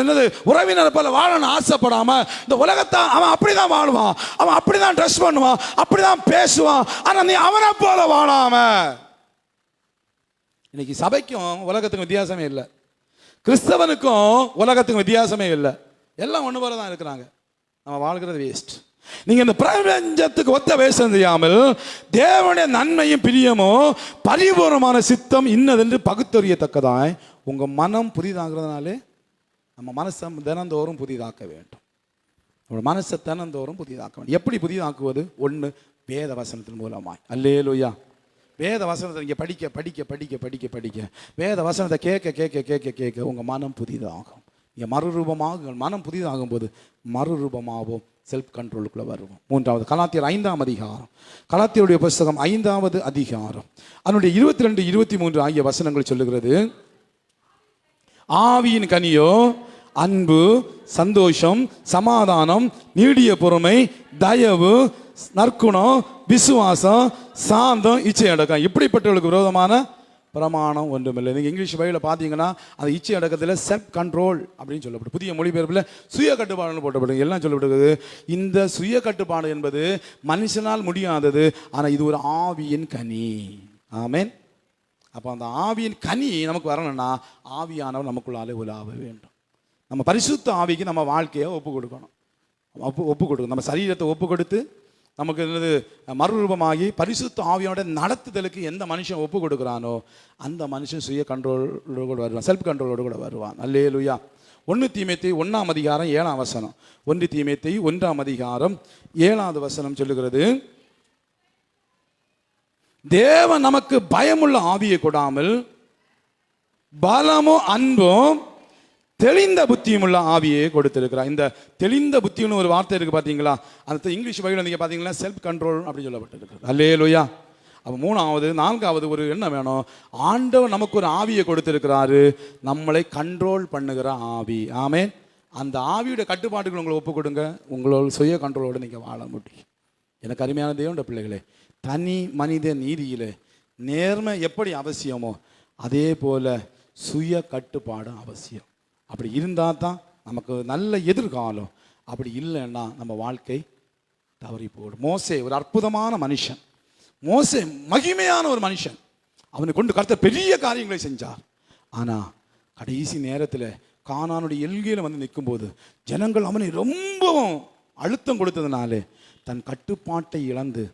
என்னது உறவினரை போல வாழணும் ஆசைப்படாமல், இந்த உலகத்தை அவன் அப்படிதான் வாழுவான், அவன் அப்படிதான் ட்ரெஸ் பண்ணுவான், அப்படிதான் பேசுவான், ஆனா நீ அவனை போல வாழாம. இன்னைக்கு சபைக்கும் உலகத்துக்கும் வித்தியாசமே இல்லை, கிறிஸ்தவனுக்கும் உலகத்துக்கும் வித்தியாசமே இல்லை. எல்லாம் ஒன்று போல தான் இருக்கிறாங்க. நம்ம வாழ்கிறது வேஸ்ட். நீங்க இந்த பிரபஞ்சத்துக்கு ஒத்த வேஷம் தெரியாமல் தேவனுடைய நன்மையும் பிரியமும் பரிபூர்ணமான சித்தம் இன்னதென்று பகுத்தறியத்தக்கதாய் உங்க மனம் புதிதாகிறதுனாலே நம்ம மனசை தினந்தோறும் புதிதாக்க வேண்டும். நம்ம மனசை தினந்தோறும் புதிதாக்க வேண்டும். எப்படி புதிதாக்குவது? 1, வேத வசனத்தின் மூலமாய். அல்லேலூயா. வேத வசனத்தை நீங்கள் படிக்க படிக்க படிக்க படிக்க படிக்க வேத வசனத்தை கேட்க கேட்க கேட்க கேட்க உங்கள் மனம் புதிதாகும். நீங்கள் மறுரூபமாக மனம் புதிதாகும் போது மறுரூபமாகவும் செல்ஃப் கண்ட்ரோலுக்குள்ளே வருவோம். 3வது கலாத்தியர் 5ஆம் அதிகாரம், கலாத்தியருடைய புஸ்தகம் 5வது அதிகாரம் அதனுடைய 22, 23 ஆகிய வசனங்கள் சொல்லுகிறது, ஆவியின் கனியோ அன்பு, சந்தோஷம், சமாதானம், நீடிய பொறுமை, தயவு, நற்குணம், விசுவாசம், சாந்தம், இச்சை அடக்கம். இப்படிப்பட்டவர்களுக்கு விரோதமான பிரமாணம் ஒன்றுமில்லை. நீங்கள் இங்கிலீஷ் பைபிளில் பார்த்தீங்கன்னா அந்த இச்சை அடக்கத்தில் செல்ஃப் கண்ட்ரோல் அப்படின்னு சொல்லப்படும். புதிய மொழிபெயர்ப்பில் சுய கட்டுப்பாடுன்னு போட்டப்படும். எல்லாம் சொல்லப்படுகிறது. இந்த சுய கட்டுப்பாடு என்பது மனுஷனால் முடியாதது, ஆனால் இது ஒரு ஆவியின் கனி. ஆமென். அப்போ அந்த ஆவியின் கனி நமக்கு வரணும்னா ஆவியானவர் நமக்குள்ளாலே உலாவ வேண்டும். நம்ம பரிசுத்த ஆவிக்கு நம்ம வாழ்க்கையை ஒப்பு கொடுக்கணும். ஒப்பு கொடுக்கணும். நம்ம சரீரத்தை ஒப்பு கொடுத்து நமக்கு என்னது மறுரூபமாகி பரிசுத்த ஆவியோட நடத்துதலுக்கு எந்த மனுஷன் ஒப்பு கொடுக்குறானோ அந்த மனுஷன் சுய கண்ட்ரோலோடு கூட வருவான், செல்ஃப் கண்ட்ரோலோடு கூட வருவான். அல்லேலூயா. 1 தீமோத்தேயு 1ஆம் அதிகாரம் 7ஆம் வசனம். 1 தீமோத்தேயு 1ஆம் அதிகாரம் 7வது வசனம் சொல்லுகிறது, தேவன் நமக்கு பயமுள்ள ஆவியை கொடாமல் பலமும் அன்பும் தெளிந்த புத்தியும் உள்ள ஆவியை கொடுத்திருக்கிறார். இந்த தெளிந்த புத்தின்னு ஒரு வார்த்தை இருக்கு பார்த்தீங்களா? அந்த இங்கிலீஷ் பைபிளில் நீங்கள் பார்த்தீங்கன்னா செல்ஃப் கண்ட்ரோல் அப்படின்னு சொல்லப்பட்டிருக்கு. அல்லேலூயா. அப்போ 3வது 4வது ஒரு என்ன வேணும்? ஆண்டவர் நமக்கு ஒரு ஆவியை கொடுத்திருக்கிறாரு, நம்மளை கண்ட்ரோல் பண்ணுகிற ஆவி. ஆமென். அந்த ஆவியோட கட்டுப்பாட்டுகள் உங்களை ஒப்பு கொடுங்க, உங்களோட சுய கண்ட்ரோலோடு நீங்கள் வாழ முடியும். எனக்கு அருமையான தேவனுடைய பிள்ளைகளே, தனி மனித நீதியிலே நேர்மை எப்படி அவசியமோ அதே போல சுய கட்டுப்பாடு அவசியம். அப்படி இருந்தால் தான் நமக்கு நல்ல எதிர்காலம். அப்படி இல்லைன்னா நம்ம வாழ்க்கை தவறி போடும். மோசே ஒரு அற்புதமான மனுஷன், மோசே மகிமையான ஒரு மனுஷன். அவனை கொண்டு கர்த்தர் பெரிய காரியங்களை செஞ்சார். ஆனால் கடைசி நேரத்தில் கானானுடைய எல்கையில் வந்து நிற்கும்போது ஜனங்கள் அவனை ரொம்பவும் அழுத்தம் கொடுத்ததுனாலே தன் கட்டுப்பாட்டை இழந்து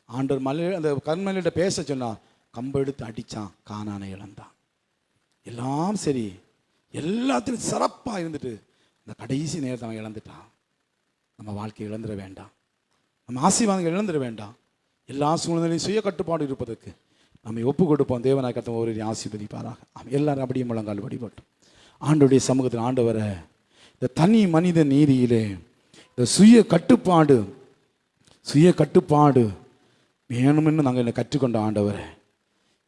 ஆண்டவர் அந்த கர்மலையிட்ட பேச சொன்னார், கம்பெடுத்து அடித்தான், கானானை இழந்தான். எல்லாம் சரி, எல்லாத்திலும் சிறப்பாக இருந்துட்டு இந்த கடைசி நேரத்தை அவன் இழந்துட்டான். நம்ம வாழ்க்கையை இழந்துட வேண்டாம், நம்ம ஆசீர்வாதங்கள் இழந்துட வேண்டாம். எல்லா சூழ்நிலையும் சுய கட்டுப்பாடு இருப்பதற்கு நம்ம ஒப்பு கொடுப்போம். தேவனாய் கர்த்தர் ஒரு ஆசீர்வதிப்பாராக. எல்லாரும் அப்படியே முழங்கால் வழிபட்டோம். ஆண்டவருடைய சமூகத்தில், ஆண்டவரை இந்த தனி மனித நீதியிலே இந்த சுய கட்டுப்பாடு வேணும்னு நாங்கள் என்னை கற்றுக்கொண்ட ஆண்டவரை,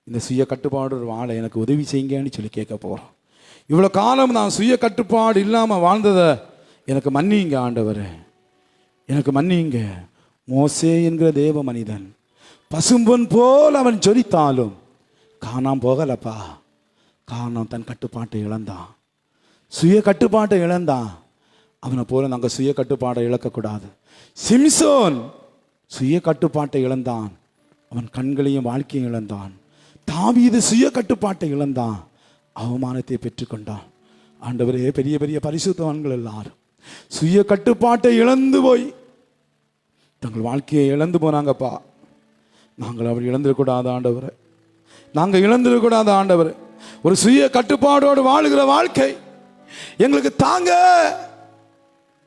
இந்த சுய கட்டுப்பாடு வாழ எனக்கு உதவி செய்யுங்கன்னு சொல்லி கேட்க போகிறோம். இவ்வளோ காலம் நான் சுய கட்டுப்பாடு இல்லாமல் வாழ்ந்ததை எனக்கு மன்னிங்க ஆண்டவரே, எனக்கு மன்னிங்க. மோசே என்கிற தேவ மனிதன் பசும்பொன் போல் அவன் ஜொலித்தாலும் காணாம போகலப்பா. காரணம் தன் கட்டுப்பாட்டை இழந்தான், சுய கட்டுப்பாட்டை இழந்தான். அவனை போல நாங்கள் சுய கட்டுப்பாட்டை இழக்கக்கூடாது. சிம்சோன் சுய கட்டுப்பாட்டை இழந்தான், அவன் கண்களையும் வாழ்க்கையும் இழந்தான். தாவீது சுய கட்டுப்பாட்டை இழந்தான், அவமானத்தை பெற்றுக்கொண்டான். ஆண்டவரே, பெரிய பெரிய பரிசுத்தவான்கள் எல்லாரும் சுய கட்டுப்பாட்டை இழந்து போய் தங்கள் வாழ்க்கையை இழந்து போனாங்கப்பா. நாங்கள் அப்படி இழந்துடக்கூடாது ஆண்டவரை, நாங்கள் இழந்துடக்கூடாது ஆண்டவரை. ஒரு சுய கட்டுப்பாடோடு வாழுகிற வாழ்க்கை எங்களுக்கு தாங்க.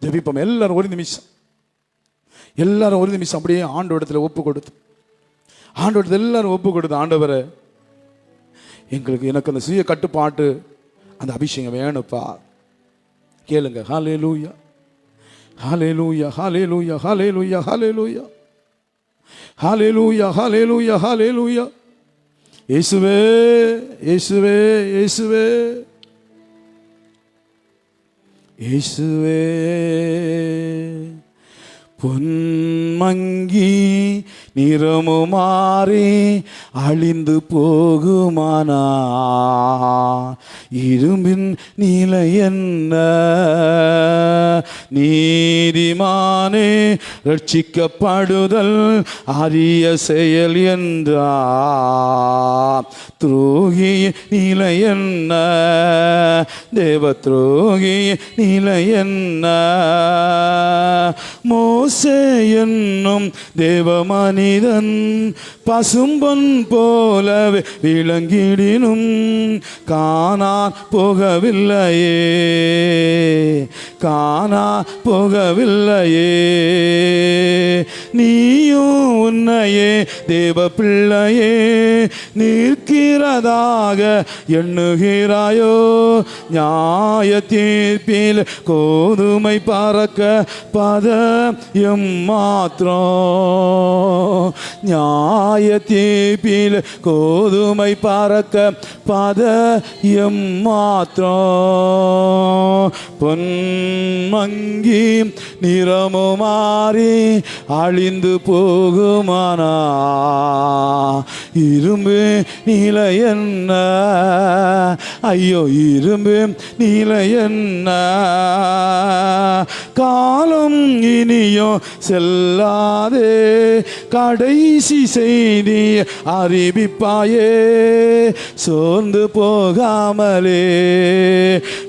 ஜெபிப்போம் எல்லாரும் ஒரு நிமிஷம், எல்லாரும் ஒரு நிமிஷம் அப்படியே ஆண்டவரிடத்துல ஒப்பு கொடுத்து, ஆண்டவரிடத்துல எல்லாரும் ஒப்பு கொடுத்து, ஆண்டவரை எனக்கு அந்த சுய கட்டுப்பாட்டு அந்த அபிஷேகம் வேணுப்பா. கேளுங்க. ஹல்லேலூயா, ஹல்லேலூயா, ஹல்லேலூயா, ஹல்லேலூயா, ஹல்லேலூயா, ஹல்லேலூயா, ஹல்லேலூயா, ஹல்லேலூயா. இயேசுவே, இயேசுவே, இயேசுவே, இயேசுவே. பொன்மங்கி நிறமுமாறி அழிந்து போகுமானா இரும்பின் நிலை என்ன? நீதிமானே ரட்சிக்கப்படுதல் அரிய செயல் என்றார். துரோகி நிலை என்ன? தேவ துரோகி நிலை என்ன? மோசே என்னும் தேவ மனிதன் பசும்பொன் போலவே விளங்கிடினும் காணான் போகவில்லையே, காணா போகவில்லையே. நீயும் உன்னையே தேவ பிள்ளையே நிற்கிறதாக எண்ணுகிறாயோ? நியாய தீர்ப்பில் கோதுமை பறக்க பதயம் மாத்திரம், நியாய தீர்ப்பில் கோதுமை பறக்க பதயம் மாத்திரம். பொன்மங்கி நிறமுமாறி அழிந்து போகுமானா இரும்பு நிலை என்ன? ஐயோ, இரும்பு நிலை என்ன? காலம் இனியும் செல்லாதே, கடைசி செய்தி அறிவிப்பாயே. சோர்ந்து போகாமலே,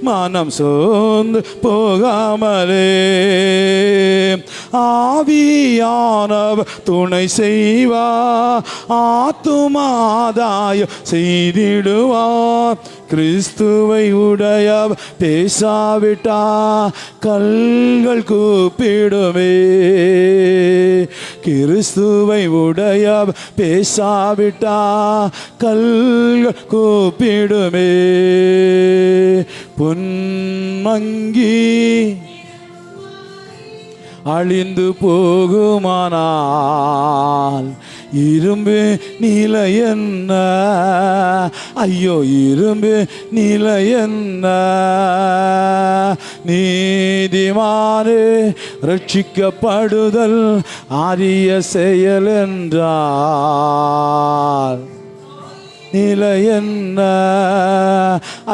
மனம் சோர்ந்து போகாமலே, ஆவியானவர் துணை செய்வா, ஆத்துமாதாயம் செய்திடுவார். கிறிஸ்துவை உடையவர் பேசாவிட்டா கல்கள் கூப்பிடுமே. கிறிஸ்துவை உடையவர் பேசாவிட்டா கல்கள் கூப்பிடுமே. பொன்மங்கி அழிந்து போகுமானால் இரும்பு நிலை என்ன? ஐயோ, இரும்பு நிலை என்ன? நீதிமானே ரட்சிக்கப்படுதல் அரிய செயல் என்றார். நிலை என்ன?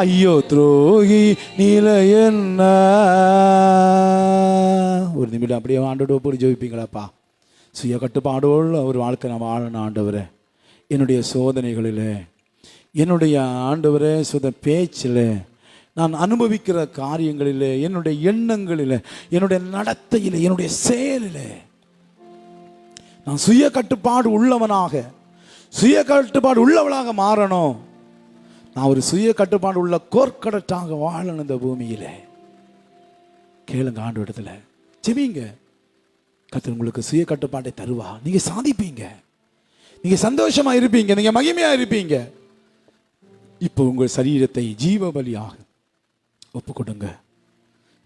ஐயோ, துரோகி நிலை என்ன? ஒரு நிமிடம் அப்படியே ஆண்டோட போய் ஜெபிப்பீங்களாப்பா? சுய கட்டுப்பாடோடு ஒரு வாழ்க்கை நான் வாழணும் ஆண்டவரே. என்னுடைய சோதனைகளில், என்னுடைய ஆண்டவரே சுத பேச்சில், நான் அனுபவிக்கிற காரியங்களில், என்னுடைய எண்ணங்களில், என்னுடைய நடத்தையில், என்னுடைய செயலில் நான் சுய கட்டுப்பாடு உள்ளவனாக, சுய கட்டுப்பாடு உள்ளவளாக மாறணும். நான் ஒரு சுய கட்டுப்பாடு உள்ள கோர்க்கடட்டாக வாழணும் இந்த பூமியில். கேளுங்க ஆண்டு இடத்துல செவிங்க. கர்த்தர் உங்களுக்கு சுய கட்டுப்பாட்டை தருவா. நீங்க சாதிப்பீங்க, நீங்க சந்தோஷமா இருப்பீங்க, நீங்க மகிமையா இருப்பீங்க. இப்போ உங்கள் சரீரத்தை ஜீவ பலியாக ஒப்பு கொடுங்க.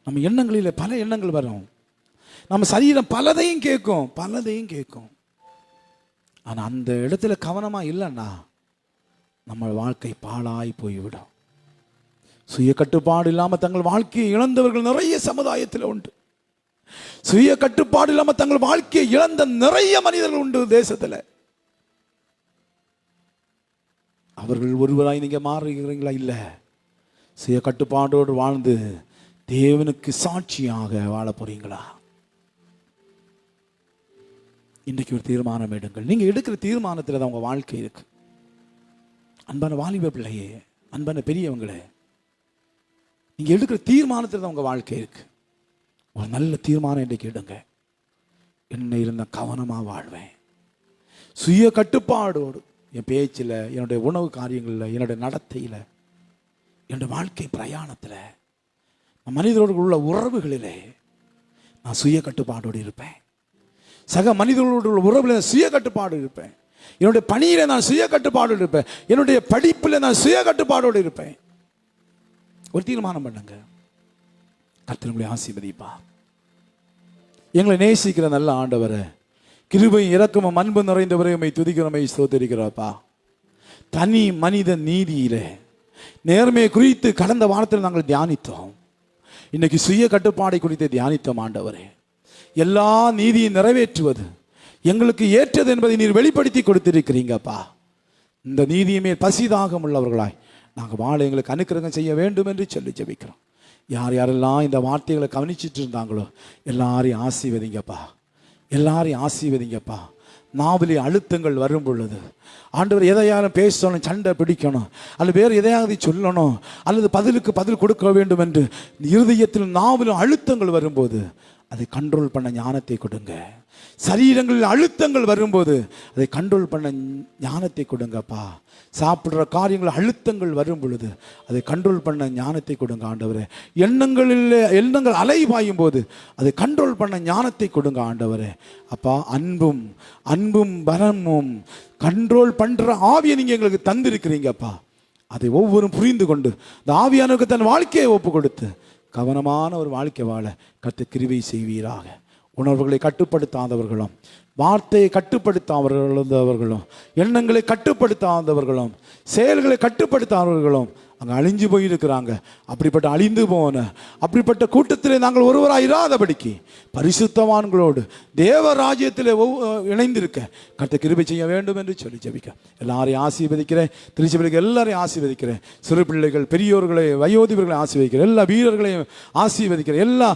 நம்ம எண்ணங்களில் பல எண்ணங்கள் வரும். நம்ம சரீரம் பலதையும் கேட்கும். ஆனா அந்த இடத்துல கவனமா இல்லைன்னா நம்ம வாழ்க்கை பாழாய் போய்விடும். சுய கட்டுப்பாடு இல்லாம தங்கள் வாழ்க்கையை இழந்தவர்கள் நிறைய சமுதாயத்தில் உண்டு. சுய கட்டுப்பாடு இல்லாம தங்கள் வாழ்க்கையை இழந்த நிறைய மனிதர்கள் உண்டு தேசத்தில். அவர்கள் ஒருவராய் நீங்க மாறுகிறீங்களா? இல்ல, சுய கட்டுப்பாடோடு வாழ்ந்து தேவனுக்கு சாட்சியாக வாழ போறீங்களா? இன்றைக்கு ஒரு தீர்மானம் எடுங்கள். நீங்க எடுக்கிற தீர்மானத்தில் தான் உங்க வாழ்க்கை இருக்கு. அன்பான வாலிப பிள்ளையே, அன்பான பெரியவங்களே, நீங்க எடுக்கிற தீர்மானத்தில் தான் உங்க வாழ்க்கை இருக்கு. ஒரு நல்ல தீர்மானம் இன்றைக்கு எடுங்க. என்ன இருந்த கவனமா வாழ்வேன், சுய கட்டுப்பாடோடு என் பேச்சில், என்னுடைய உணவு காரியங்களில், என்னுடைய நடத்தையில், என்னுடைய வாழ்க்கை பிரயாணத்தில், மனிதர்களோடு உள்ள உறவுகளிலே நான் சுய கட்டுப்பாடோடு இருப்பேன். சக மனிதர்களோடு உள்ள உறவில் சுய கட்டுப்பாடு இருப்பேன். என்னுடைய பணியில் நான் சுய கட்டுப்பாடோடு இருப்பேன். என்னுடைய படிப்பில் நான் சுய கட்டுப்பாடோடு இருப்பேன். ஒரு தீர்மானம் பண்ணுங்க. கர்த்தர் உங்களை ஆசீர்வதிப்பா. எங்களை நேசிக்கிற நல்ல ஆண்டவரே, கிருபை இரக்கமும் அன்பு நிறைந்தவரை உம்மை துதிக்கிறோமை ஸ்தோத்திரிக்கிறோப்பா. தனி மனித நீதியிலே நேர்மையை குறித்து கடந்த வாரத்தில் நாங்கள் தியானித்தோம். இன்னைக்கு சுய கட்டுப்பாடை குறித்து தியானித்தோம். ஆண்டவரே, எல்லா நீதியை நிறைவேற்றுவது எங்களுக்கு ஏற்றது என்பதை நீர் வெளிப்படுத்தி கொடுத்திருக்கிறீங்கப்பா. இந்த நீதியுமே பசிதாகம் உள்ளவர்களாய் நாங்கள் வாழ எங்களுக்கு அனுக்கிரகம் செய்ய வேண்டும் என்று சொல்லி ஜெபிக்கிறோம். யார் யாரெல்லாம் இந்த வார்த்தைகளை கவனிச்சிட்டு இருந்தாங்களோ எல்லாரையும் ஆசீர்வதிங்கப்பா, எல்லாரையும் ஆசீர்வதிங்கப்பா. நாவலி அழுத்தங்கள் வரும் பொழுது ஆண்டவர் எதையாரும் பேசணும், சண்டை பிடிக்கணும், அல்லது வேறு எதையாவது சொல்லணும், அல்லது பதிலுக்கு பதில் கொடுக்க வேண்டும் என்று இருதயத்தில் நாவலும் அழுத்தங்கள் வரும்போது அதை கண்ட்ரோல் பண்ண ஞானத்தை கொடுங்க. சரீரங்களில் அழுத்தங்கள் வரும்போது அதை கண்ட்ரோல் பண்ண ஞானத்தை கொடுங்கப்பா. சாப்பிட்ற காரியங்கள் அழுத்தங்கள் வரும் பொழுது அதை கண்ட்ரோல் பண்ண ஞானத்தை கொடுங்க ஆண்டவரே. எண்ணங்கள் அலைபாயும் போது அதை கண்ட்ரோல் பண்ண ஞானத்தை கொடுங்க ஆண்டவரே. அப்பா, அன்பும் பரமும் கண்ட்ரோல் பண்ற ஆவியை நீங்க எங்களுக்கு தந்திருக்கிறீங்கப்பா. அதை ஒவ்வொரு புரிந்து கொண்டு இந்த ஆவியானவருக்கு தன் வாழ்க்கையை ஒப்பு கொடுத்து கவனமான ஒரு வாழ்க்கை வாழ கர்த்தர் கிருபை செய்வீராக. உணர்வுகளை கட்டுப்படுத்தாதவர்களும், வார்த்தையை கட்டுப்படுத்தாதவர்களும், எண்ணங்களை கட்டுப்படுத்தாதவர்களும், செயல்களை கட்டுப்படுத்தாதவர்களும் அங்கே அழிஞ்சு போயிருக்கிறாங்க. அப்படிப்பட்ட அழிந்து போன அப்படிப்பட்ட கூட்டத்திலே நாங்கள் ஒருவராக இராதபடிக்கு பரிசுத்தவான்களோடு தேவ ராஜ்யத்திலே இணைந்திருக்க கர்த்தர் கிருபை செய்ய வேண்டும் என்று சொல்லி ஜெபிக்க எல்லாரையும் ஆசீர்வதிக்கிறேன். திருச்சபைக்கு எல்லாரையும் ஆசீர்வதிக்கிறேன். சிறு பிள்ளைகள், பெரியோர்களை, வயோதிபர்களை ஆசீர்வதிக்கிறேன். எல்லா வீரர்களையும் ஆசீர்வதிக்கிறேன். எல்லா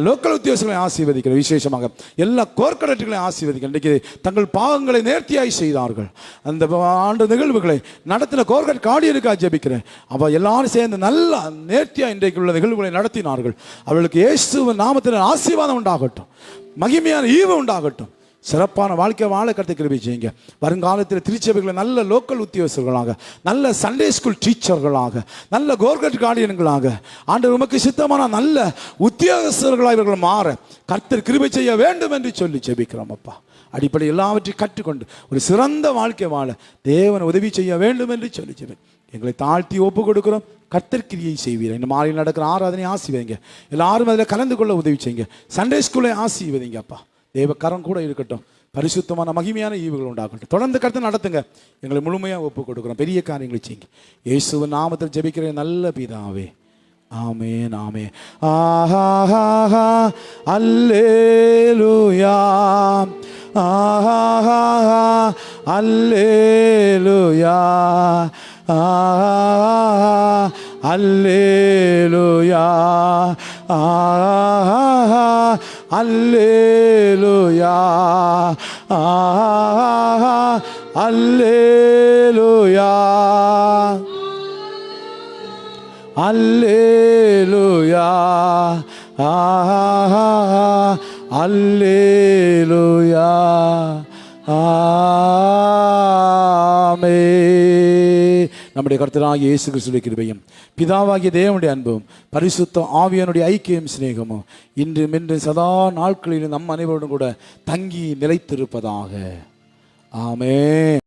லோக்கல் உத்தியோகங்களையும் ஆசீர்வதிக்கிறேன். விசேஷமாக எல்லா கோர்க்கடட்டுகளையும் ஆசீர்வதிக்கிறேன். இன்றைக்கு தங்கள் பாவங்களை நேர்த்தியாய் செய்தார்கள். அந்த ஆண்டு நிகழ்வுகளை நடத்தின கோர்க்கட் காடியனுக்காக ஜெபிக்கிறேன். அவ எல்லாரும் சேர்ந்து நல்ல நேர்த்தியா இன்றைக்கு உள்ள நிகழ்வுகளை நடத்தினார்கள். அவர்களுக்கு இயேசுவின் நாமத்தில் ஆசீர்வாதம் உண்டாகட்டும், மகிமையான ஈவு உண்டாகட்டும். சிறப்பான வாழ்க்கை வாழ கர்த்தர் கிருபை செய்யுங்க. வருங்காலத்தில் திருச்சபைகளை நல்ல லோக்கல் உத்தியோகர்களாக, நல்ல சண்டே ஸ்கூல் டீச்சர்களாக, நல்ல கோர்கட் கார்டியன்களாக, ஆண்டவர் உமக்கு சித்தமான நல்ல உத்தியோகஸ்தர்களாக இவர்கள் மாற கர்த்தர் கிருபை செய்ய வேண்டும் என்று சொல்லி ஜெபிக்கிறோம் அப்பா. அடிப்படை எல்லாவற்றையும் கற்றுக்கொண்டு ஒரு சிறந்த வாழ்க்கை வாழ தேவன் உதவி செய்ய வேண்டும் என்று சொல்லி ஜெபி எங்களை தாழ்த்தி ஒப்பு கொடுக்கிறோம். கர்த்தர் கிரியை செய்வீர். இந்த மாலையில் நடக்கிற ஆராதனை ஆசீர்வதிங்க. எல்லாரும் அதில் கலந்து கொள்ள உதவி செய்யுங்க. சண்டே ஸ்கூலை ஆசீர்வதிங்க அப்பா. தேவ கரம் கூட இருக்கட்டும். பரிசுத்தமான மகிமையான ஈவுகள் உண்டாகட்டும். தொடர்ந்து கர்த்தர் நடத்துங்க. எங்களை முழுமையாக ஒப்பு கொடுக்குறோம். பெரிய காரியங்களை செய்யுங்க. இயேசுவின் நாமத்தில் ஜெபிக்கிற நல்ல பிதாவே, ஆமென், ஆமென். ஆஹா அல்லேலூயா, ஆஹா அல்லேலூயா, அல்லேலூயா, அல்லேலூயா, அல்லேலூயா, அல்லேலூயா, அல்லேலூயா, ஆமென். நம்முடைய கர்த்தராகிய இயேசு கிறிஸ்துவின் கிருபையும் பிதாவாகிய தேவனுடைய அன்பும் பரிசுத்த ஆவியானுடைய ஐக்கியம் சிநேகமும் இன்றும் இன்றும் சதா நாட்களிலும் நம் அனைவருடன் கூட தங்கி நிலைத்திருப்பதாக. ஆமென்.